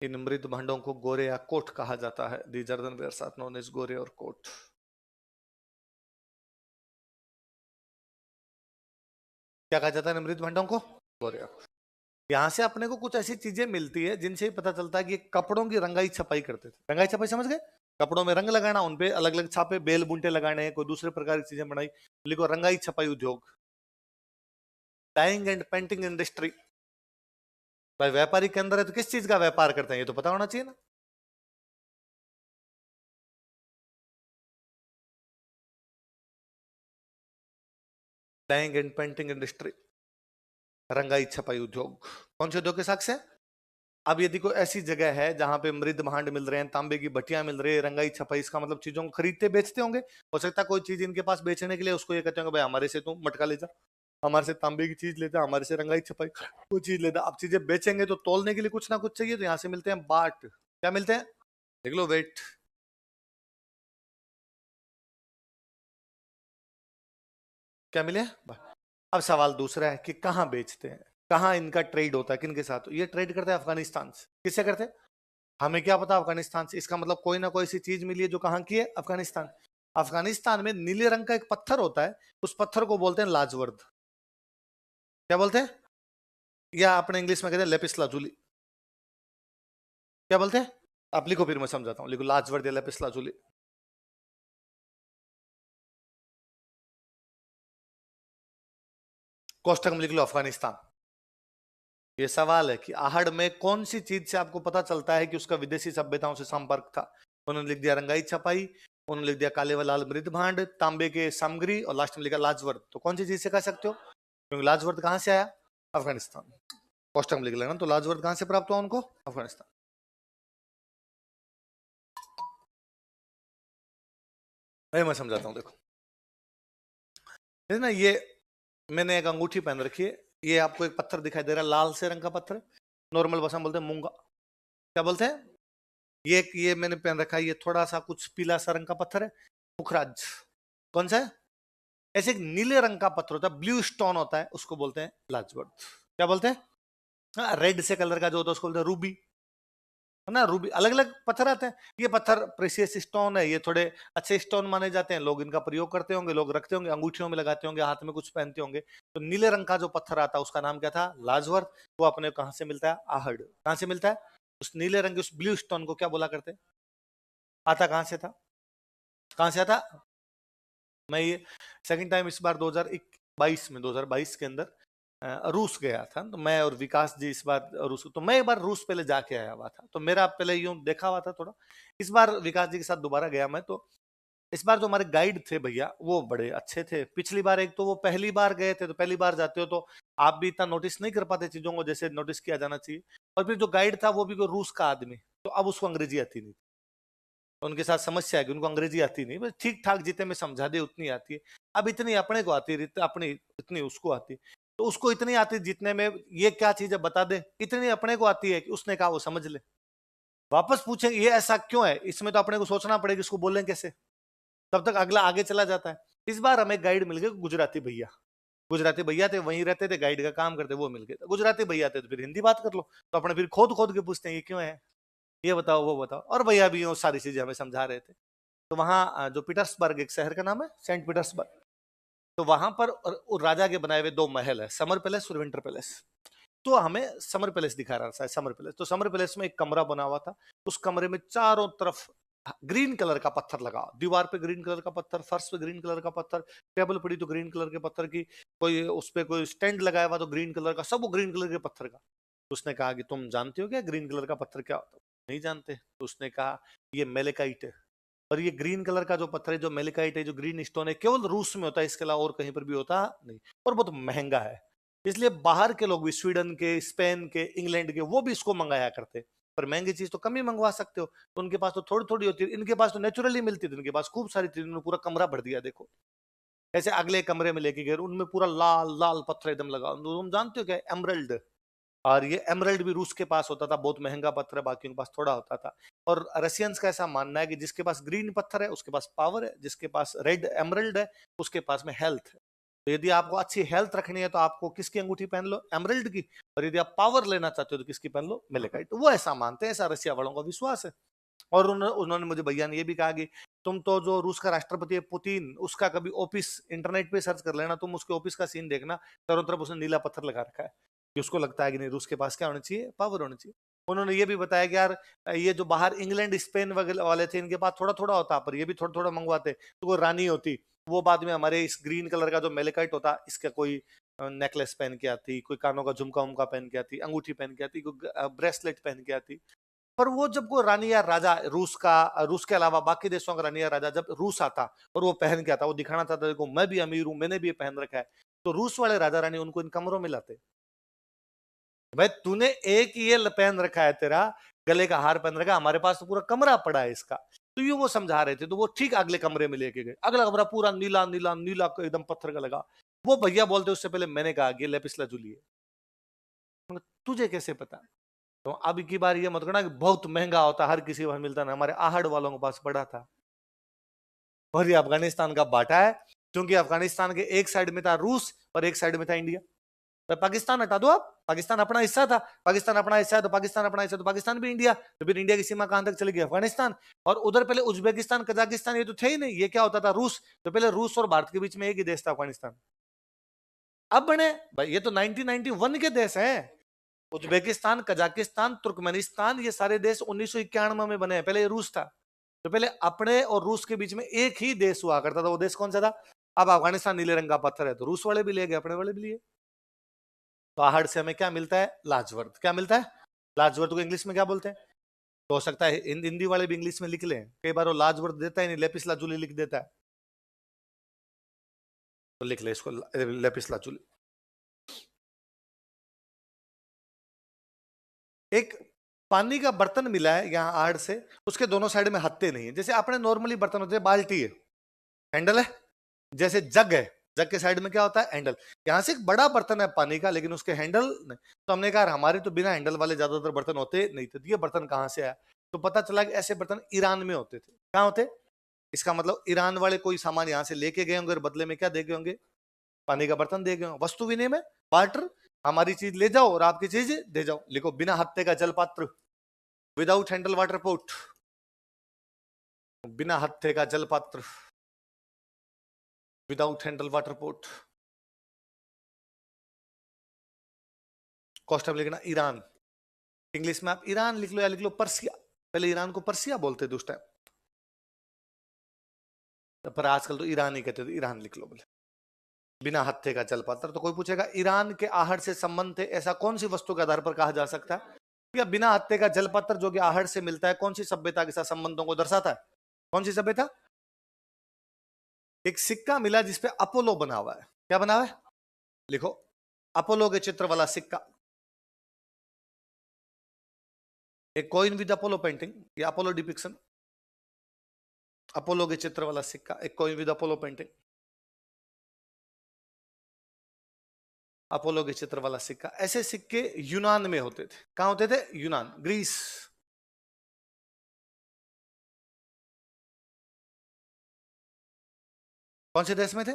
इन मृद भांडों को गोरे या कोट कहा जाता है। दीज अर्धनवेयर्स आर नोन एज गोरे और कोट। क्या कहा जाता है इन मृद भांडों को? गोरे। यहाँ से अपने को कुछ ऐसी चीजें मिलती है जिनसे ही पता चलता है कि ये कपड़ों की रंगाई छपाई करते थे। रंगाई छपाई समझ गए? कपड़ों में रंग लगाना, उनपे अलग अलग छापे बेल बुंटे लगाने हैं, कोई दूसरे प्रकार की चीजें बनाई। लिखो, रंगाई छपाई उद्योग। Dyeing and painting industry. भाई व्यापारी के अंदर है तो किस चीज का व्यापार करते हैं ये तो पता होना चाहिए ना। डाइंग एंड पेंटिंग इंडस्ट्री, रंगाई छपाई उद्योग। कौन से उद्योग के साक्ष है? अब यदि कोई ऐसी जगह है जहां पे मृद भांड मिल रहे हैं, तांबे की भट्टियां मिल रही है, रंगाई छपाई, इसका मतलब चीजों को खरीदते बेचते होंगे। हो सकता है कोई चीज इनके पास बेचने के लिए उसको ये कहते होंगे, भाई हमारे से तू मटका ले जा, हमारे से तांबे की चीज लेता, हमारे से रंगाई छपाई कोई चीज लेता। अब चीजें बेचेंगे तो तोलने के लिए कुछ ना कुछ चाहिए, तो यहाँ से मिलते हैं बाट। क्या मिलते हैं? देख लो, वेट। क्या मिले? अब सवाल दूसरा है कि कहाँ बेचते हैं, कहाँ इनका ट्रेड होता है, किनके साथ? ये ट्रेड करते हैं अफगानिस्तान से। किससे करते हैं? हमें क्या पता अफगानिस्तान से। इसका मतलब कोई ना कोई ऐसी चीज मिली है जो कहाँ की है? अफगानिस्तान। अफगानिस्तान में नीले रंग का एक पत्थर होता है, उस पत्थर को बोलते हैं लाजवर्द। क्या बोलते हैं? या अपने इंग्लिश में कहते हैं लेपिस लाजुली। क्या बोलते हैं? आप लिखो, फिर मैं समझाता हूँ। लिखो, लाजवर्द या लेपिस लाजुली। कोष्टक में लिख लो अफगानिस्तान। ये सवाल है कि आहड़ में कौन सी चीज से आपको पता चलता है कि उसका विदेशी सभ्यताओं से संपर्क था। उन्होंने लिख दिया रंगाई छपाई, उन्होंने लिख दिया काले व लाल मृद भांड, तांबे के सामग्री, और लास्ट में लिखा लाजवर्द। तो कौन सी चीज से कह सकते हो? क्योंकि लाजवर्द कहां से आया? अफगानिस्तान। कोष्टक में लिख लेना। तो लाजवर्द कहां से प्राप्त हुआ उनको? अफगानिस्तान। मैं समझाता हूँ, देखो। है ना, ये मैंने एक अंगूठी पहन रखी है। ये आपको एक पत्थर दिखाई दे रहा है, लाल से रंग का पत्थर है। नॉर्मल भाषा में बोलते हैं मूंगा। क्या बोलते हैं? ये मैंने पहन रखा है, ये थोड़ा सा कुछ पीला सा रंग का पत्थर है, पुखराज। कौन सा है? ऐसे एक नीले रंग का पत्थर होता है, ब्लू स्टोन होता है, उसको बोलते हैं लाजवर्द। क्या बोलते हैं? हाँ, रेड से कलर का जो होता है उसको बोलते हैं रूबी। है ना, रूबी। अलग अलग पत्थर आते हैं। ये पत्थर प्रेशियस स्टोन है, ये थोड़े अच्छे स्टोन माने जाते हैं। लोग इनका प्रयोग करते होंगे, लोग रखते होंगे, अंगूठियों में लगाते होंगे, हाथ में कुछ पहनते होंगे। तो नीले रंग का जो पत्थर आता है उसका नाम क्या था? लाजवर्द। वो अपने कहाँ से मिलता है? आहड़। कहाँ से मिलता है? उस नीले रंग के उस ब्लू स्टोन को क्या बोला करते हैं? आता कहाँ से था? कहाँ से आता? मैं ये सेकंड टाइम इस बार 2022 में, 2022 के अंदर रूस गया था। तो मैं और विकास जी इस बार रूस, तो मैं एक बार रूस पहले जाके आया हुआ था, तो मेरा पहले यूं देखा हुआ था थोड़ा। इस बार विकास जी के साथ दोबारा गया मैं। तो इस बार जो हमारे गाइड थे भैया, वो बड़े अच्छे थे। पिछली बार एक तो वो पहली बार गए थे, तो पहली बार जाते हो तो आप भी इतना नोटिस नहीं कर पाते चीजों को जैसे नोटिस किया जाना चाहिए। और फिर जो गाइड था वो भी कोई रूस का आदमी, तो अब उसको अंग्रेजी आती नहीं। उनके साथ समस्या है कि उनको अंग्रेजी आती नहीं, बस ठीक ठाक जितने में समझा दे उतनी आती है। अब इतनी अपने को आती है, अपनी इतनी उसको आती है, तो उसको इतनी आती है जितने में ये क्या चीज है बता दे, इतनी अपने को आती है कि उसने कहा वो समझ ले। वापस पूछेंगे ये ऐसा क्यों है, इसमें तो अपने को सोचना पड़ेगा इसको बोलें कैसे, तब तक अगला आगे चला जाता है। इस बार हमें गाइड मिल गए गुजराती भैया, गुजराती भैया थे, वहीं रहते थे, गाइड का काम करते, वो मिल गए। गुजराती भैया थे तो फिर हिंदी बात कर लो, तो अपने फिर खोद खोद के पूछते हैं ये क्यों है, ये बताओ वो बताओ, और भैया भी वो सारी चीजें हमें समझा रहे थे। तो वहां जो पीटर्सबर्ग एक शहर का नाम है, सेंट पीटर्सबर्ग, तो वहां पर राजा के बनाए हुए दो महल है, समर पैलेस और विंटर पैलेस। तो हमें समर पैलेस दिखा रहा था, समर पैलेस, तो समर पैलेस में एक कमरा बना हुआ था, उस कमरे में चारों तरफ ग्रीन कलर का पत्थर लगा, दीवार पे ग्रीन कलर का पत्थर, फर्श पे ग्रीन कलर का पत्थर, टेबल पड़ी तो ग्रीन कलर के पत्थर की, कोई उस पे कोई स्टैंड लगाया हुआ तो ग्रीन कलर का, सब वो ग्रीन कलर के पत्थर का। उसने कहा कि तुम जानते हो क्या ग्रीन कलर का पत्थर क्या होता है? नहीं जानते। तो उसने कहा ये मेलेकाइट है, और ये ग्रीन कलर का जो पत्थर है, जो मेलेकाइट है, जो ग्रीन स्टोन है, केवल रूस में होता है, इसके अलावा और कहीं पर भी होता नहीं, और बहुत महंगा है। इसलिए बाहर के लोग भी, स्वीडन के, स्पेन के, इंग्लैंड के, वो भी इसको मंगाया करते। पर महंगी चीज तो कम ही मंगवा सकते हो, तो उनके पास तो थोड़ी थोड़ी होती है, इनके पास तो नेचुरली मिलती थी, इनके पास खूब सारी थी, उन्होंने पूरा कमरा भर दिया। देखो ऐसे अगले कमरे में लेके गए, उनमें पूरा लाल लाल पत्थर एकदम लगा, तुम जानते हो क्या एमरल्ड, और ये एमरल्ड भी रूस के पास होता था, बहुत महंगा पत्थर है, बाकी के पास थोड़ा होता था। और रशियंस का ऐसा मानना है कि जिसके पास ग्रीन पत्थर है उसके पास पावर है, जिसके पास रेड एमरल्ड है उसके पास में हेल्थ है। तो यदि आपको अच्छी हेल्थ रखनी है तो आपको किसकी अंगूठी पहन लो, एमरल्ड की, और यदि आप पावर लेना चाहते हो तो किसकी पहन लो, मेलेकाइट। तो वो ऐसा मानते हैं, ऐसा रशिया वालों का विश्वास है। और उन्होंने मुझे भैया ने ये भी कहा कि तुम तो जो रूस का राष्ट्रपति है पुतिन, उसका कभी ऑफिस इंटरनेट पे सर्च कर लेना, तुम उसके ऑफिस का सीन देखना, चारों तरफ उसने नीला पत्थर लगा रखा है, कि उसको लगता है कि नहीं रूस के पास क्या होना चाहिए, पावर होनी चाहिए। उन्होंने ये भी बताया कि यार ये जो बाहर इंग्लैंड स्पेन वगैरह वाले थे, इनके पास थोड़ा थोड़ा होता, पर ये भी थोड़ा थोड़ा मंगवाते, तो वो रानी होती, वो बाद में हमारे इस ग्रीन कलर का जो मेलेकाइट होता, इसका कोई नेकलेस पहन के आती, कोई कानों का झुमका उमका पहन के आती, अंगूठी पहन के आती, कोई ब्रेसलेट पहन के आती। पर वो जब कोई रानी या राजा रूस का, रूस के अलावा बाकी देशों का रानी या राजा जब रूस आता और वो पहन के आता, वो दिखाना चाहता देखो मैं भी अमीर हूं, मैंने भी ये पहन रखा है, तो रूस वाले राजा रानी उनको इन कमरों में लाते। भाई तूने एक ये पहन रखा है, तेरा गले का हार पहन रखा है, हमारे पास तो पूरा कमरा पड़ा है इसका। तो ये वो समझा रहे थे, तो वो ठीक अगले कमरे में लेके गए, अगला कमरा पूरा नीला नीला नीला एकदम पत्थर का लगा। वो भैया बोलते उससे पहले मैंने कहा कि लेपिस लाजुली है। तुझे कैसे पता? तो अब की बार ये मत करना कि बहुत महंगा होता, हर किसी को मिलता ना, हमारे आहड़ वालों के पास पड़ा था। और ये अफगानिस्तान का बांटा है, क्योंकि अफगानिस्तान के एक साइड में था रूस और एक साइड में था इंडिया। तो पाकिस्तान हटा दो आप, पाकिस्तान अपना हिस्सा था, पाकिस्तान अपना हिस्सा है तो पाकिस्तान अपना हिस्सा, तो पाकिस्तान भी इंडिया, तो फिर इंडिया की सीमा कहां तक चलेगी, अफगानिस्तान। और उधर पहले उज्बेकिस्तान कजाकिस्तान ये तो थे ही नहीं, ये क्या होता था रूस, तो पहले रूस और भारत के बीच में एक ही देश था अफगानिस्तान। अब बने भाई, ये तो 1991 के देश हैं, उज्बेकिस्तान, कजाकिस्तान, तुर्कमेनिस्तान, ये सारे देश 1991 में बने हैं, पहले रूस था। तो पहले अपने और रूस के बीच में एक ही देश हुआ करता था, वो देश कौन सा था? अब अफगानिस्तान नीले रंग का पत्थर है, तो रूस वाले भी ले गए, अपने वाले भी लिए। तो आहड़ से हमें क्या मिलता है? लाजवर्द। क्या मिलता है? लाजवर्द को इंग्लिश में क्या बोलते हैं? तो हो सकता है हिंदी वाले भी इंग्लिश में लिख लें, कई बार वो लाजवर्द देता ही नहीं, लेपिस लाजुली लिख देता है, तो लिख ले इसको लेपिस लाजुली। एक पानी का बर्तन मिला है यहाँ आड़ से, उसके दोनों साइड में हत्थे नहीं है, जैसे अपने नॉर्मली बर्तन होते हैं, बाल्टी है, हैंडल है, जैसे जग है, जग के साइड में क्या होता है? हैंडल। यहाँ से एक बड़ा बर्तन है पानी का, लेकिन उसके हैंडल नहीं। तो हमने कहा हमारे तो बिना हैंडल वाले ज्यादातर बर्तन होते नहीं थे, तो ये बर्तन कहाँ से आया? तो पता चला कि ऐसे बर्तन ईरान में होते थे। कहाँ होते? इसका मतलब ईरान वाले कोई सामान यहाँ से लेके गए होंगे और बदले में क्या दे गए होंगे? पानी का बर्तन दे गए होंगे, वस्तु विनिमय, बार्टर। हमारी चीज ले जाओ और आपकी चीज दे जाओ। लिखो बिना हत्थे का जल पात्र, विदाउट हैंडल वाटर पोट, बिना हत्थे का जल पात्र, without handle water pot. Cost of लिखना ईरान, इंग्लिश में आप ईरान लिख लो या लिख लो पर्सिया, पहले ईरान को पर्सिया बोलते थे उस टाइम, पर आजकल तो ईरान ही कहते थे, ईरान लिख लो बोले। बिना हत्थे का जल पात्र। तो कोई पूछेगा ईरान के आहड़ से संबंध थे, ऐसा कौन सी वस्तु के आधार पर कहा जा सकता है? या बिना हत्थे का जल पात्र जो कि आहड़ से मिलता है, कौन सी सभ्यता के साथ संबंधों को दर्शाता है? कौन सी सभ्यता? एक सिक्का मिला जिसपे अपोलो बना हुआ है। क्या बना हुआ है? लिखो अपोलो के चित्र वाला सिक्का। एक कॉइन विद अपोलो पेंटिंग या अपोलो डिपिक्शन। अपोलो के चित्र वाला सिक्का, एक coin with Apollo painting, Apollo के चित्र वाला सिक्का। ऐसे सिक्के यूनान में होते थे। कहां होते थे? यूनान, ग्रीस। कौन से देश में थे?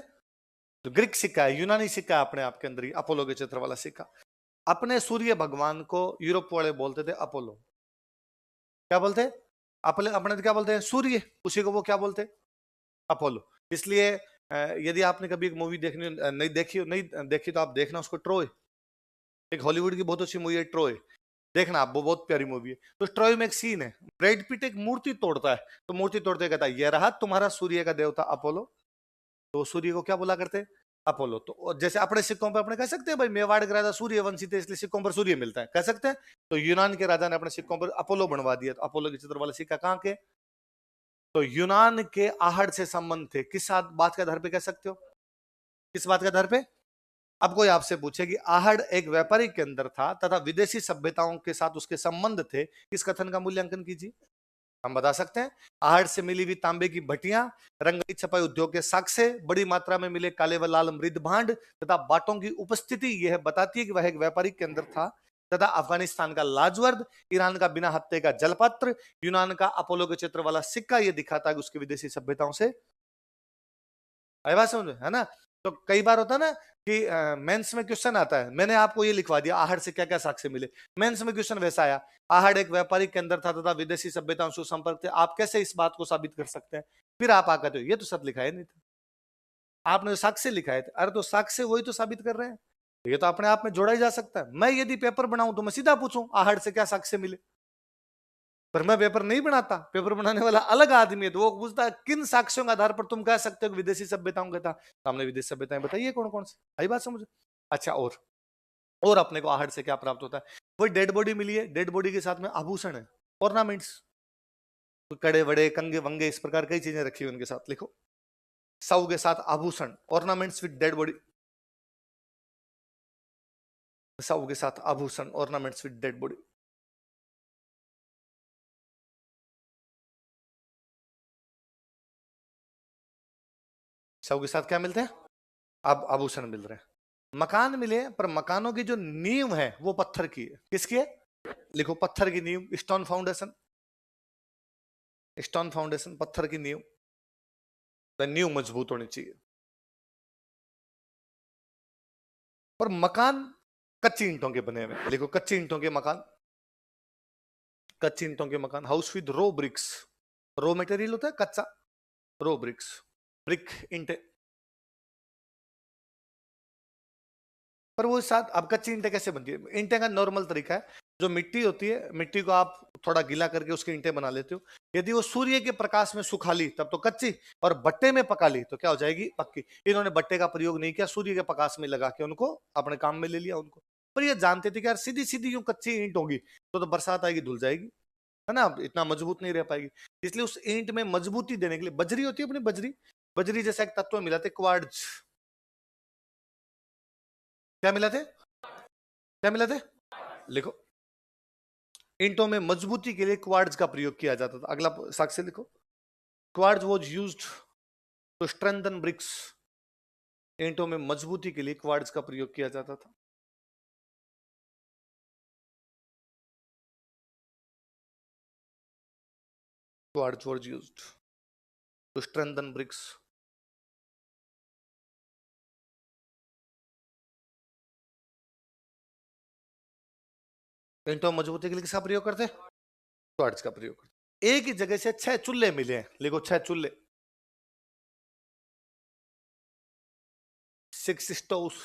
तो ग्रीक सिक्का है, यूनानी सिक्का है अपने आप के अंदर ही, अपोलो के चित्र वाला सिक्का। अपने सूर्य भगवान को यूरोप वाले बोलते थे अपोलो। क्या बोलते? अपने अपने तो क्या बोलते हैं? सूर्य। उसी को वो क्या बोलते? अपोलो। इसलिए यदि आपने कभी एक मूवी देखनी नहीं देखी तो आप देखना उसको, ट्रोय। एक हॉलीवुड की बहुत अच्छी मूवी है ट्रोय, देखना आप, वो बहुत प्यारी मूवी है। तो ट्रोय में एक सीन है, ब्रैड पिट एक मूर्ति तोड़ता है, तो मूर्ति तोड़ते कहता है, ये रहा तुम्हारा सूर्य का देवता अपोलो। तो सूर्य को क्या बोला करते? अपोलो। तो जैसे अपने सिक्कों पर अपने कह सकते हैं भाई मेवाड़ के राजा सूर्यवंशी थे इसलिए सिक्कों पर सूर्य मिलता है, कह सकते हैं। तो यूनान के राजा ने अपने सिक्कों पर अपोलो बनवा दिया, तो अपोलो के चित्र वाला सिक्का कहां के? तो यूनान के आहड़ से संबंध थे। किस बात के आधार पे कह सकते हो? किस बात के आधार पे? अब कोई आपसे पूछे कि आहड़ एक व्यापारी के अंदर था तथा विदेशी सभ्यताओं के साथ उसके संबंध थे, इस कथन का मूल्यांकन कीजिए। हम बता सकते हैं, आहड़ से मिली हुई तांबे की भट्टियां, रंगाई छपाई उद्योग के साक्ष्य, बड़ी मात्रा में मिले काले व लाल मृद भांड तथा बाटों की उपस्थिति यह बताती है कि वह एक व्यापारी के अंदर था। तथा अफगानिस्तान का लाजवर्द, ईरान का बिना हत्ते का जलपत्र, यूनान का अपोलो के चित्र वाला सिक्का, यह दिखाता है कि उसकी विदेशी सभ्यताओं से। आई बात समझ में, है ना? तो कई बार होता है ना कि मेंस में क्वेश्चन आता है, मैंने आपको ये लिखवा दिया आहड़ से क्या क्या साक्ष्य मिले, मेंस में क्वेश्चन वैसा आया, आहड़ एक व्यापारी के अंदर था तथा विदेशी सभ्यताओं से संपर्क थे, आप कैसे इस बात को साबित कर सकते हैं? फिर आप आकर ये तो सच लिखा है नहीं था, आपने जो साक्ष्य लिखा है, अरे तो साक्ष्य वही तो साबित कर रहे हैं, ये तो अपने आप में जोड़ा ही जा सकता है। मैं यदि पेपर बनाऊं तो मैं सीधा पूछूं आहड़ से क्या साक्ष्य मिले, पर मैं पेपर नहीं बनाता, पेपर बनाने वाला अलग आदमी है, तो वो पूछता है किन साक्ष्यों के आधार पर तुम कह सकते हो कि विदेशी सभ्यताओं का था। तो हमने विदेशी सभ्यताएं बताइए कौन कौन सी, आई बात समझ। अच्छा, और अपने को आहट से क्या प्राप्त होता है? वही डेड बॉडी मिली है, डेड बॉडी के साथ में आभूषण है, ऑर्नामेंट्स, कड़े वड़े कंगे वंगे इस प्रकार कई चीजें रखी हुई उनके साथ, लिखो सऊ के साथ आभूषण, ऑर्नामेंट्स विद डेड बॉडी, सऊ के साथ आभूषण, ऑर्नामेंट्स विद डेड बॉडी। सऊ के साथ क्या मिलते हैं? अब आभूषण मिल रहे हैं। मकान मिले पर मकानों की जो नींव है वो पत्थर की है, किसकी है? लिखो पत्थर की नींव, स्टोन फाउंडेशन, स्टोन फाउंडेशन, पत्थर की नींव, नींव मजबूत होनी चाहिए। और मकान कच्ची ईंटों के बने हुए, लिखो कच्ची ईंटों के मकान, कच्ची ईंटों के मकान, house with raw bricks, raw material होता है कच्चा, रो ब्रिक्स, ब्रिक ईंटे। पर वो साथ, अब कच्ची ईंटें कैसे बनती है? ईंटें का नॉर्मल तरीका है, जो मिट्टी होती है, मिट्टी को आप थोड़ा गीला करके उसकी ईंटें बना लेते हो, यदि वो सूर्य के प्रकाश में सुखा ली तब तो कच्ची, और भट्टे में पका ली तो क्या हो जाएगी? पक्की। इन्होंने भट्टे का प्रयोग नहीं किया, सूर्य के प्रकाश में लगा के उनको अपने काम में ले लिया उनको। पर ये जानते थे कि यार सीधी सीधी यूं कच्ची ईंट होगी तो बरसात आएगी धुल जाएगी, है ना, इतना मजबूत नहीं रह पाएगी। इसलिए उस ईंट में मजबूती देने के लिए बजरी होती है अपनी, बजरी, बजरी जैसा एक तत्व मिला थे, क्वार्ट्ज। क्या मिला थे? क्या मिला थे? लिखो, ईंटों में मजबूती के लिए क्वार्ट्ज का प्रयोग किया जाता था। अगला साक्ष्य लिखो, quartz was used to strengthen bricks, ईंटों में मजबूती के लिए क्वार्ट्ज का प्रयोग किया जाता था। Quartz was used to strengthen bricks. ईंटों में मजबूती के लिए किसका प्रयोग करते? क्वार्ट्ज का प्रयोग करते। एक ही जगह से 6 चूल्हे मिले हैं, लिखो 6 चूल्हे, 6 स्टोव्स,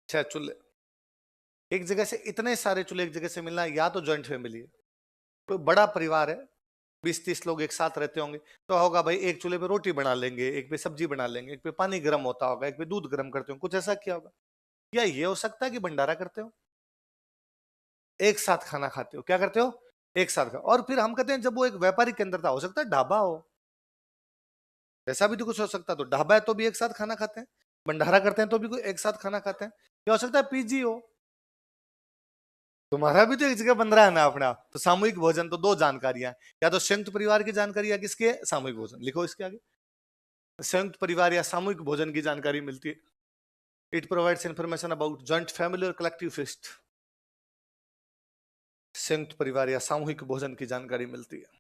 6 चूल्हे। एक जगह से इतने सारे चूल्हे एक जगह से मिलना, या तो ज्वाइंट फैमिली है, कोई बड़ा परिवार है, 20-30 लोग एक साथ रहते होंगे, तो होगा भाई एक चूल्हे पे रोटी बना लेंगे, एक पे सब्जी बना लेंगे, एक पे पानी गर्म होता होगा, एक पे दूध गर्म करते हो, कुछ ऐसा किया होगा। या ये हो सकता है कि भंडारा करते हो, एक साथ खाना खाते हो, क्या करते हो? एक साथ खाओ। और फिर हम कहते हैं जब वो एक व्यापारी के अंदर था, हो सकता है ढाबा हो, ऐसा भी तो कुछ हो सकता है। तो ढाबा है तो भी एक साथ खाना खाते हैं, भंडारा करते हैं तो भी कोई एक साथ खाना खाते हैं, क्या हो सकता है? पीजी हो, तुम्हारा भी तो एक जगह बन रहा है ना अपना। तो सामूहिक भोजन तो दो जानकारियां, या तो संयुक्त परिवार की जानकारी या किसकी है, सामूहिक भोजन। लिखो इसके आगे, संयुक्त परिवार या सामूहिक भोजन की जानकारी मिलती है। It provides information about joint family और कलेक्टिव फेस्ट। संयुक्त परिवार या सामूहिक भोजन की जानकारी मिलती है।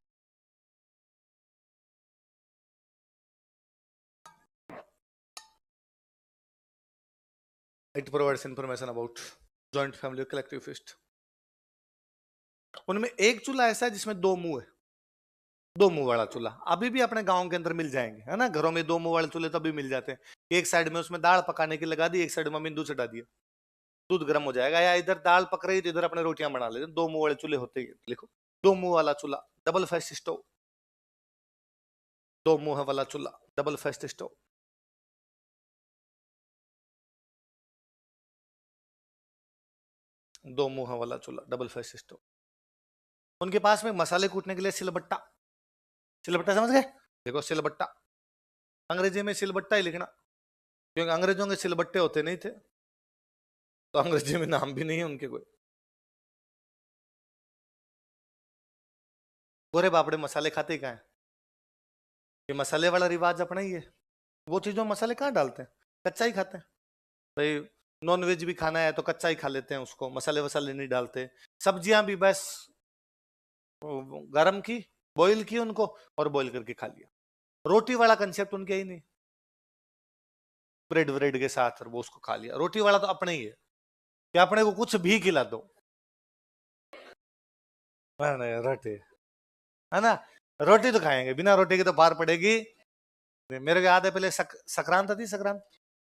It provides information about joint family और कलेक्टिव फेस्ट। उनमें एक चूल्हा ऐसा है जिसमें दो मुंह है, दो मुंह वाला चूल्हा अभी भी अपने गांव के अंदर मिल जाएंगे, है ना। घरों में दो मुंह वाले चूल्हे तभी मिल जाते हैं। एक साइड में उसमें दाल पकाने की लगा दी, एक साइड में बिंदु चढ़ा दिया, दूध गर्म हो जाएगा। या इधर दाल पक रही तो इधर अपने रोटियां बना लेते। दो मुंह वाले चूल्हे होते हैं। लिखो, दो मुंह वाला चूल्हा डबल फेस्ट स्टोव। दो मुंह वाला चूल्हा डबल फेस्ट स्टोव। दो मुंह वाला चूल्हा डबल फेस्ट स्टोव। उनके पास में मसाले कूटने के लिए सिलबट्टा, सिलबट्टा समझ गए। देखो सिलबट्टा, अंग्रेजी में सिलबट्टा ही लिखना, क्योंकि अंग्रेजों के सिलबट्टे होते नहीं थे, तो अंग्रेजी में नाम भी नहीं है उनके कोई। गोरे बापड़े मसाले खाते ही कहाँ है, ये मसाले वाला रिवाज अपना ही है। वो चीजों में मसाले कहाँ डालते हैं, कच्चा ही खाते हैं भाई। नॉन वेज भी खाना है तो कच्चा ही खा लेते हैं, उसको मसाले वसाले नहीं डालते। सब्जियां भी बस गरम की, बॉईल की उनको, और बॉईल करके खा लिया। रोटी वाला कंसेप्ट उनके ही नहीं, ब्रेड ब्रेड के साथ और वो उसको खा लिया। रोटी वाला तो अपने ही है कि अपने को कुछ भी खिला दो, रोटी, है ना। रोटी तो खाएंगे, बिना रोटी के तो पार पड़ेगी। मेरे को याद है पहले संक्रांत थी, संक्रांत,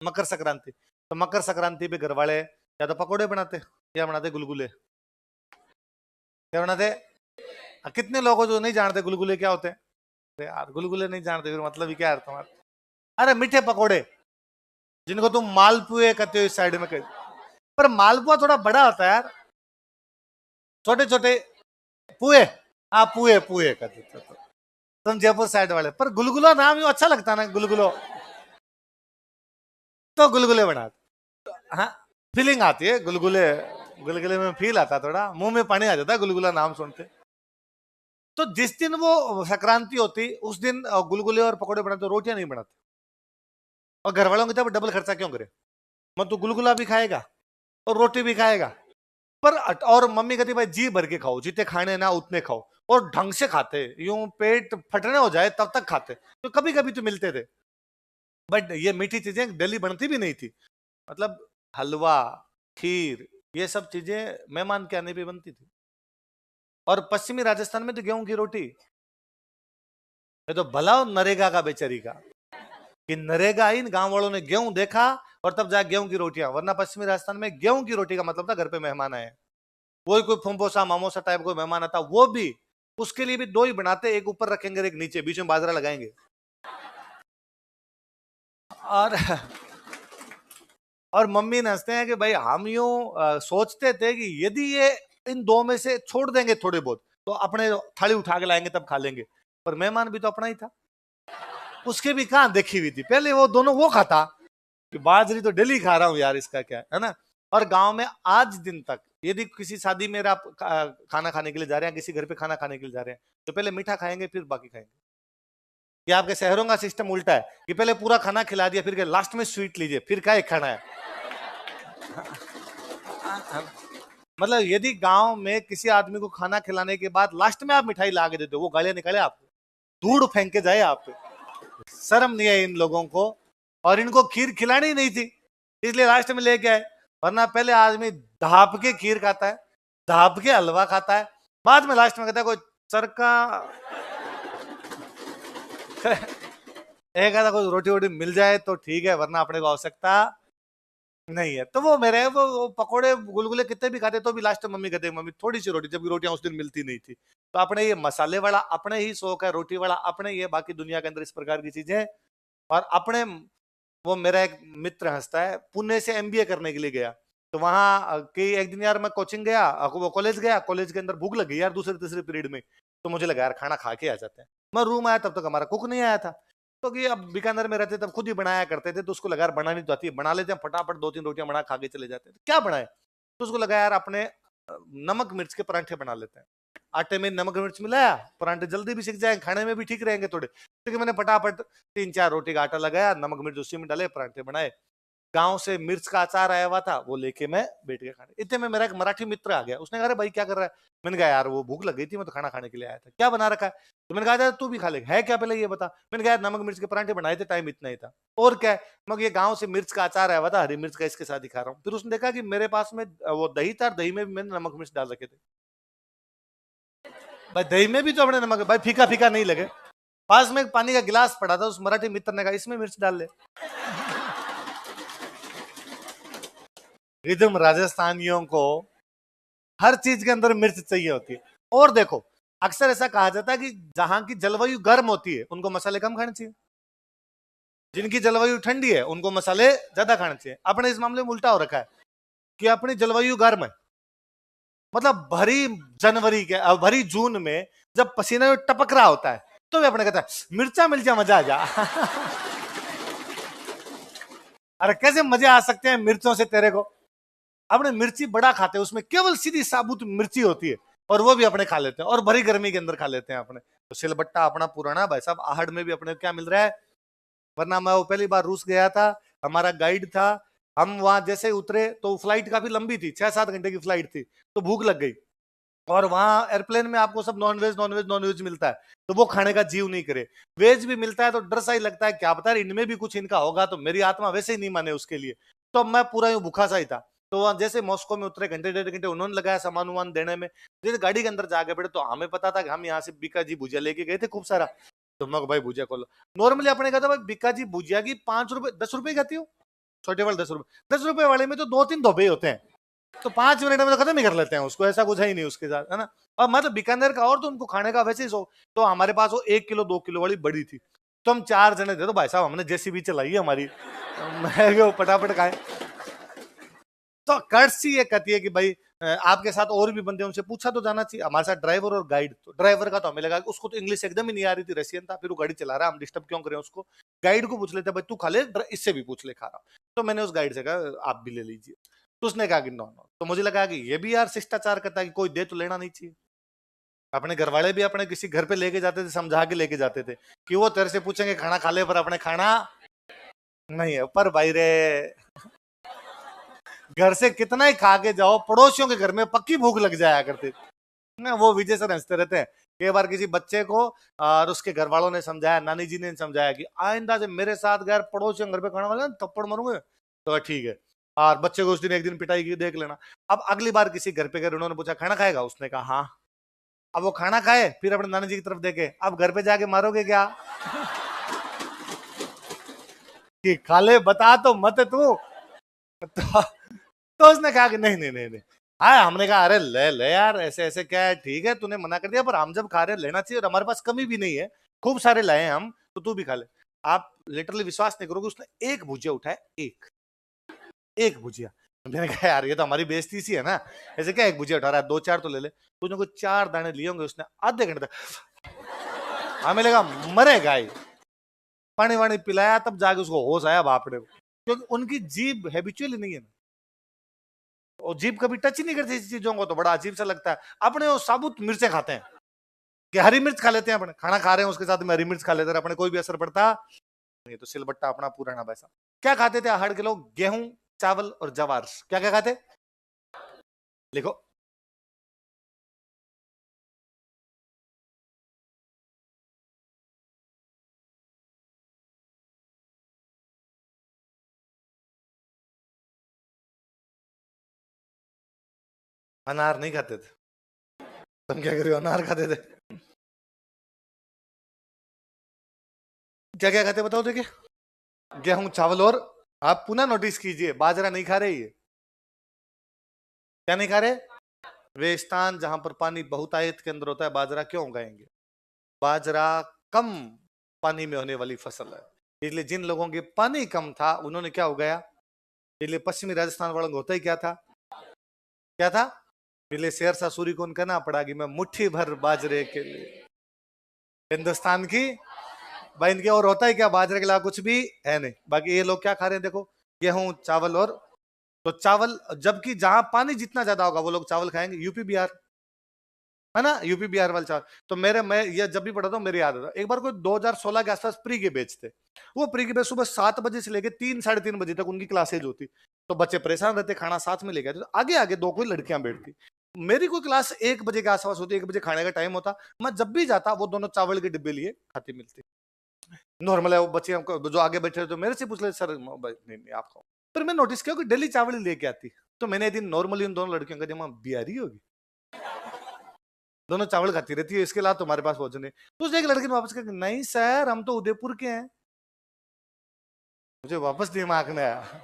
मकर संक्रांति। तो मकर संक्रांति पे घर वाले या तो पकोड़े बनाते या बनाते गुलगुले। क्या बनाते, कितने लोगों जो नहीं जानते गुलगुले क्या होते हैं। अरे यार गुलगुले नहीं जानते फिर मतलब ही क्या है तुम्हारा। अरे मीठे पकोड़े, जिनको तुम मालपुए कहते हो इस साइड में कहीं, पर मालपुआ थोड़ा बड़ा होता है यार, छोटे छोटे पुए। हाँ पुए, पुए कहते थे तो तुम जयपुर साइड वाले। पर गुलगुला नाम यूं अच्छा लगता ना, गुलगुलो, तो गुलगुले बना। हाँ फीलिंग आती है गुलगुले, गुलगुले में फील आता, थोड़ा मुंह में पानी आ जाता है गुलगुला नाम सुनते। तो जिस दिन वो संक्रांति होती उस दिन गुलगुले और पकोड़े बनाते, रोटियां नहीं बनाते। और घर वालों की तरफ डबल खर्चा क्यों करे, मतलब तू गुलगुला भी खाएगा और रोटी भी खाएगा। पर और मम्मी कहती भाई जी भर के खाओ, जितने खाने ना उतने खाओ, और ढंग से खाते, यूं पेट फटने हो जाए तब तक खाते। तो कभी कभी तो मिलते थे, बट ये मीठी चीजें डेली बनती भी नहीं थी। मतलब हलवा, खीर, ये सब चीजें मेहमान के आने पे बनती थी। और पश्चिमी राजस्थान में तो गेहूं की रोटी, ये तो भला नरेगा का बेचारी का, कि नरेगा इन गांव वालों ने गेहूं देखा और तब जा गेहूं की रोटियां। वरना पश्चिमी राजस्थान में गेहूं की रोटी का मतलब था घर पे मेहमान आए। वही कोई फुम्पोसा मामोसा टाइप कोई मेहमान आता, वो भी उसके लिए भी दो ही बनाते, एक ऊपर रखेंगे एक नीचे, बीच में बाजरा लगाएंगे। और और मम्मी हंसते हैं कि भाई हम यूं सोचते थे कि यदि ये इन दो में से छोड़ देंगे थोड़े बहुत तो अपने थाली उठा के लाएंगे तब खा लेंगे। पर मेहमान भी तो अपना ही था, उसके भी कहां देखी हुई थी पहले वो दोनों, वो खाता कि बाजरी तो डेली खा रहा हूं यार, इसका क्या है ना। और गांव में आज दिन तक यदि किसी शादी में आप खाना खाने के लिए जा रहे हैं, किसी घर पे खाना खाने के लिए जा रहे हैं, तो पहले मीठा खाएंगे फिर बाकी खाएंगे। ये आपके शहरों का सिस्टम उल्टा है कि पहले पूरा खाना खिला दिया फिर लास्ट में स्वीट लीजिए, फिर क्या एक खाना है। मतलब यदि गांव में किसी आदमी को खाना खिलाने के बाद लास्ट में आप मिठाई ला के देते हो, वो गालियां निकाले आपको, धूड़ फेंक के जाए आप पे। शर्म नहीं है इन लोगों को। और इनको खीर खिलानी नहीं थी इसलिए लास्ट में लेके आए। वरना पहले आदमी धाप के खीर खाता है, धाप के हलवा खाता है, बाद में लास्ट में कहता है कोई चरका एक आधा कोई रोटी वोटी मिल जाए तो ठीक है, वरना अपने को आवश्यकता नहीं है। तो वो मेरे वो पकोड़े गुलगुले कितने भी खाते तो भी लास्ट में मम्मी कहते मम्मी थोड़ी सी रोटी, जबकि रोटियां उस दिन मिलती नहीं थी। तो अपने ये मसाले वाला अपने ही शौक है, रोटी वाला अपने ही है, बाकी दुनिया के अंदर इस प्रकार की चीजें। और अपने वो मेरा एक मित्र हंसता है, पुणे से एमबीए करने के लिए गया, तो वहां कि एक दिन यार मैं कोचिंग गया, वो कॉलेज गया, कॉलेज के अंदर भूख लगी यार दूसरे तीसरे पीरियड में, तो मुझे लगा यार खाना खा के आ जाते हैं। मैं रूम आया तब तक हमारा कुक नहीं आया था, तो कि अब बीकानेर में रहते तब खुद ही बनाया करते थे, तो उसको लगा यार बनानी तो आती है, बना लेते हैं फटाफट, दो तीन रोटियां बना खा के चले जाते हैं। क्या बनाए, तो उसको लगा यार अपने नमक मिर्च के परांठे बना लेते हैं। आटे में नमक मिर्च मिलाया, परांठे जल्दी भी सीख जाएंगे, खाने में भी ठीक रहेंगे थोड़े। क्योंकि मैंने फटाफट 3-4 रोटी का आटा लगाया, नमक मिर्च उसी में डाले, परांठे बनाए। गांव से मिर्च का अचार आया हुआ था, वो लेके मैं बैठ गया खाने। इतने में मेरा एक मराठी मित्र आ गया, उसने कहा अरे भाई क्या कर रहा है? मैंने कहा यार वो भूख लग गई थी, मैं तो खाना खाने के लिए आया था। क्या बना रखा है? तो मैंने कहा तू भी खा ले। है क्या पहले ये बता? मैंने कहा यार नमक मिर्च के परांठे बनाए थे, टाइम इतना ही था। और क्या है? मैं ये गांव से मिर्च का अचार आया हुआ था, हरी मिर्च का, इसके साथ ही खा रहा हूँ। फिर उसने देखा कि मेरे पास में वो दही था, दही में भी मैंने नमक मिर्च डाल रखे थे। भाई दही में भी तो अपने नमक, भाई फीका फीका नहीं लगे। पास में एक पानी का गिलास पड़ा था, उस मराठी मित्र ने कहा इसमें मिर्च डाल ले। रिदम राजस्थानियों को हर चीज के अंदर मिर्च चाहिए होती है। और देखो अक्सर ऐसा कहा जाता है कि जहां की जलवायु गर्म होती है उनको मसाले कम खाने चाहिए, जिनकी जलवायु ठंडी है उनको मसाले ज्यादा खाने चाहिए। अपने इस मामले में उल्टा हो रखा है कि अपनी जलवायु गर्म है, मतलब भरी जनवरी के भरी जून में जब पसीना टपक रहा होता है तो वे अपने कहता है मिर्चा मिल जा, मजा आ जा। अरे कैसे मजे आ सकते हैं मिर्चों से तेरे को? अपने मिर्ची बड़ा खाते हैं, उसमें केवल सीधी साबुत मिर्ची होती है, और वो भी अपने खा लेते हैं, और भरी गर्मी के अंदर खा लेते हैं अपने। तो सिलबट्टा अपना पुराना भाई साहब, आहड़ में भी अपने क्या मिल रहा है। वरना मैं वो पहली बार रूस गया था, हमारा गाइड था, हम वहां जैसे उतरे तो फ्लाइट काफी लंबी थी, 6-7 घंटे की फ्लाइट थी, तो भूख लग गई। और वहां एयरप्लेन में आपको सब नॉनवेज नॉनवेज नॉनवेज मिलता है, तो वो खाने का जीव नहीं करे। वेज भी मिलता है तो डर सा ही लगता है, क्या पता इनमें भी कुछ इनका होगा, तो मेरी आत्मा वैसे ही नहीं माने उसके लिए। तो मैं पूरा यूं भूखा सा ही था। तो वहां जैसे मॉस्को में उतरे, घंटे 1.5 घंटे उन्होंने लगाया सामान वामान देने में। जैसे गाड़ी के अंदर जाके बैठे तो हमें पता था कि हम यहाँ से बीका जी भुजिया लेके गए थे खूब सारा। तो मैं भाई भुजिया खोलो, नॉर्मली अपने कहता भाई बीका जी भुजिया की 5 रुपए 10 रुपए खाती हो, छोटे वाले 10 रुपए, 10 रुपए वाले में तो 2-3 धोबे होते हैं, तो 5 मिनट में तो खत्म ही कर लेते हैं उसको, ऐसा कुछ है ही नहीं उसके साथ, है ना। और मतलब बीकानेर का, और तो उनको खाने का वैसे ही सो। तो हमारे पास वो 1 किलो 2 किलो वाली बड़ी थी, तो हम 4 जने थे, तो भाई साहब हमने जेसीबी चलाई है हमारी, मैं वो फटाफट खाए। तो कर्टसी ये कहती है कि भाई आपके साथ और भी बंदे, उनसे पूछा तो जाना चाहिए। हमारे साथ ड्राइवर और गाइड, तो ड्राइवर का तो हमें लगा उसको तो इंग्लिश एकदम ही नहीं आ रही थी, रशियन था, फिर वो गाड़ी चला रहा है, हम डिस्टर्ब क्यों करें उसको। गाइड को पूछ लेते भाई तू खा ले, इससे भी पूछ ले खा रहा। तो मैंने उस गाइड से कहा आप भी ले लीजिए, तो उसने कहा कि नो नो। तो मुझे लगा कि ये भी यार शिष्टाचार करता है कि कोई दे तो लेना नहीं चाहिए। अपने घर वाले भी अपने किसी घर पे लेके जाते थे, समझा के लेके जाते थे कि वो तेरे से पूछेंगे खाना खा ले, पर अपने खाना नहीं है। पर भाई रे, घर से कितना ही खा के जाओ, पड़ोसियों के घर में पक्की भूख लग जाया करती ना। वो विजय सर हंसते रहते हैं। कई बार किसी बच्चे को और उसके घर वालों ने समझाया, नानी जी ने समझाया कि आइंदा से मेरे साथ घर पड़ोसियों घर पे खाना वाले थप्पड़ मारूंगे, तो ठीक है। और बच्चे को उस दिन एक दिन पिटाई की देख लेना। अब अगली बार किसी घर पे गए, उन्होंने पूछा खाना खाएगा, उसने कहा हाँ। अब वो खाना खाए, फिर अपने नानी जी की तरफ देखे, अब घर पे जाके मारोगे क्या? कि खा ले, बता तो मत तू। तो उसने कहा कि नहीं नहीं नहीं नहीं। हाँ हमने कहा अरे ले ले यार, ऐसे ऐसे क्या है, ठीक है तूने मना कर दिया, पर हम जब खा रहे हैं लेना चाहिए, और हमारे पास कमी भी नहीं है, खूब सारे लाए हैं हम, तो तू भी खा ले। आप लिटरली विश्वास नहीं करोगे, उसने एक भुजिया उठाया, एक एक भुजिया। मैंने कहा यार ये तो हमारी बेइज्जती सी है ना, ऐसे क्या एक भुजिया उठा रहा है, 2-4 तो ले ले। तूने कोई 4 दाने लिए होंगे, उसने आधे घंटे तक, हमें लगा मरेगा ही। पानी वानी पिलाया तब जाके उसको होश आया बापड़े को, क्योंकि उनकी जीभ हैबिचुअली नहीं है ना, और जीभ कभी टच ही नहीं करती इस चीजों को, तो बड़ा अजीब सा लगता है। अपने वो साबुत मिर्चें खाते हैं, कि हरी मिर्च खा लेते हैं, अपने खाना खा रहे हैं उसके साथ में हरी मिर्च खा लेते हैं, अपने कोई भी असर पड़ता नहीं। तो सिलबट्टा अपना पुराना पैसा। क्या खाते थे आहड़ के लोग? गेहूं, चावल और जवार। क्या क्या खाते? लिखो। अनार नहीं खाते थे? तुम क्या करियो, अनार खाते थे? क्या क्या खाते बताओ देखिए। गेहूं, चावल और, आप पुनः नोटिस कीजिए, बाजरा नहीं खा रहे ये। क्या नहीं खा रहे? वे स्थान जहां पर पानी बहुतायत के अंदर होता है, बाजरा क्यों उगाएंगे? बाजरा कम पानी में होने वाली फसल है, इसलिए जिन लोगों के पानी कम था उन्होंने क्या उगाया? इसलिए पश्चिमी राजस्थान वालों को होता ही क्या था? क्या था? इसलिए शेरशाह सूरी को कहना पड़ा कि मैं मुट्ठी भर बाजरे के लिए हिंदुस्तान की, भाई इनके और होता है क्या? बाजरे के अलावा कुछ भी है नहीं। बाकी ये लोग क्या खा रहे हैं देखो, गेहूं, चावल और तो चावल, जबकि जहां पानी जितना ज्यादा होगा वो लोग चावल खाएंगे, यूपी बिहार, है ना, यूपी बिहार वाले चावल। तो मैं ये जब भी पढ़ा था मेरे याद आता, एक बार कोई 2016 के आसपास प्री के बैच थे, वो प्री के बैच सुबह 7 बजे से लेके 3 साढ़े 3 बजे तक उनकी क्लासेज होती। तो बच्चे परेशान रहते, खाना साथ में लेके आते, तो आगे आगे दो कोई लड़कियां बैठती। मेरी कोई क्लास 1 बजे के आसपास होती, 1 बजे खाने का टाइम होता, मैं जब भी जाता वो दोनों चावल के डिब्बे लिए खाती मिलती। नॉर्मल है, वो बच्चे हमको जो आगे बैठे थे तो मेरे से पूछ ले, सर नहीं नहीं आप खाओ। फिर मैं नोटिस किया कि डेली चावल ही लेके आती। तो मैंने एक दिन नॉर्मली उन दोनों लड़कियों का, जमा बिहारी होगी, दोनों चावल खाती रहती है, इसके अलावा तुम्हारे पास भोजन नहीं। तो उस एक लड़के ने वापस कहा, नहीं सर हम तो उदयपुर के हैं। मुझे वापस दिमाग में आया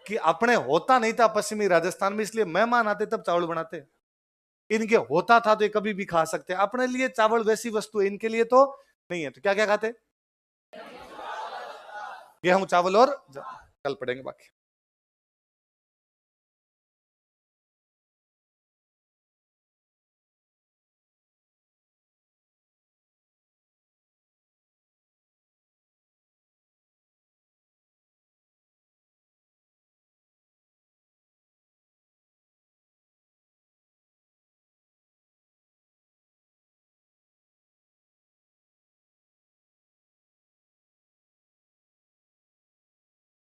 कि अपने होता नहीं था पश्चिमी राजस्थान में, इसलिए मेहमान आते तब चावल बनाते, इनके होता था तो ये कभी भी खा सकते। अपने लिए चावल वैसी वस्तु है, इनके लिए तो नहीं है। तो क्या क्या खाते, गेहूं चावल और कल पढ़ेंगे बाकी।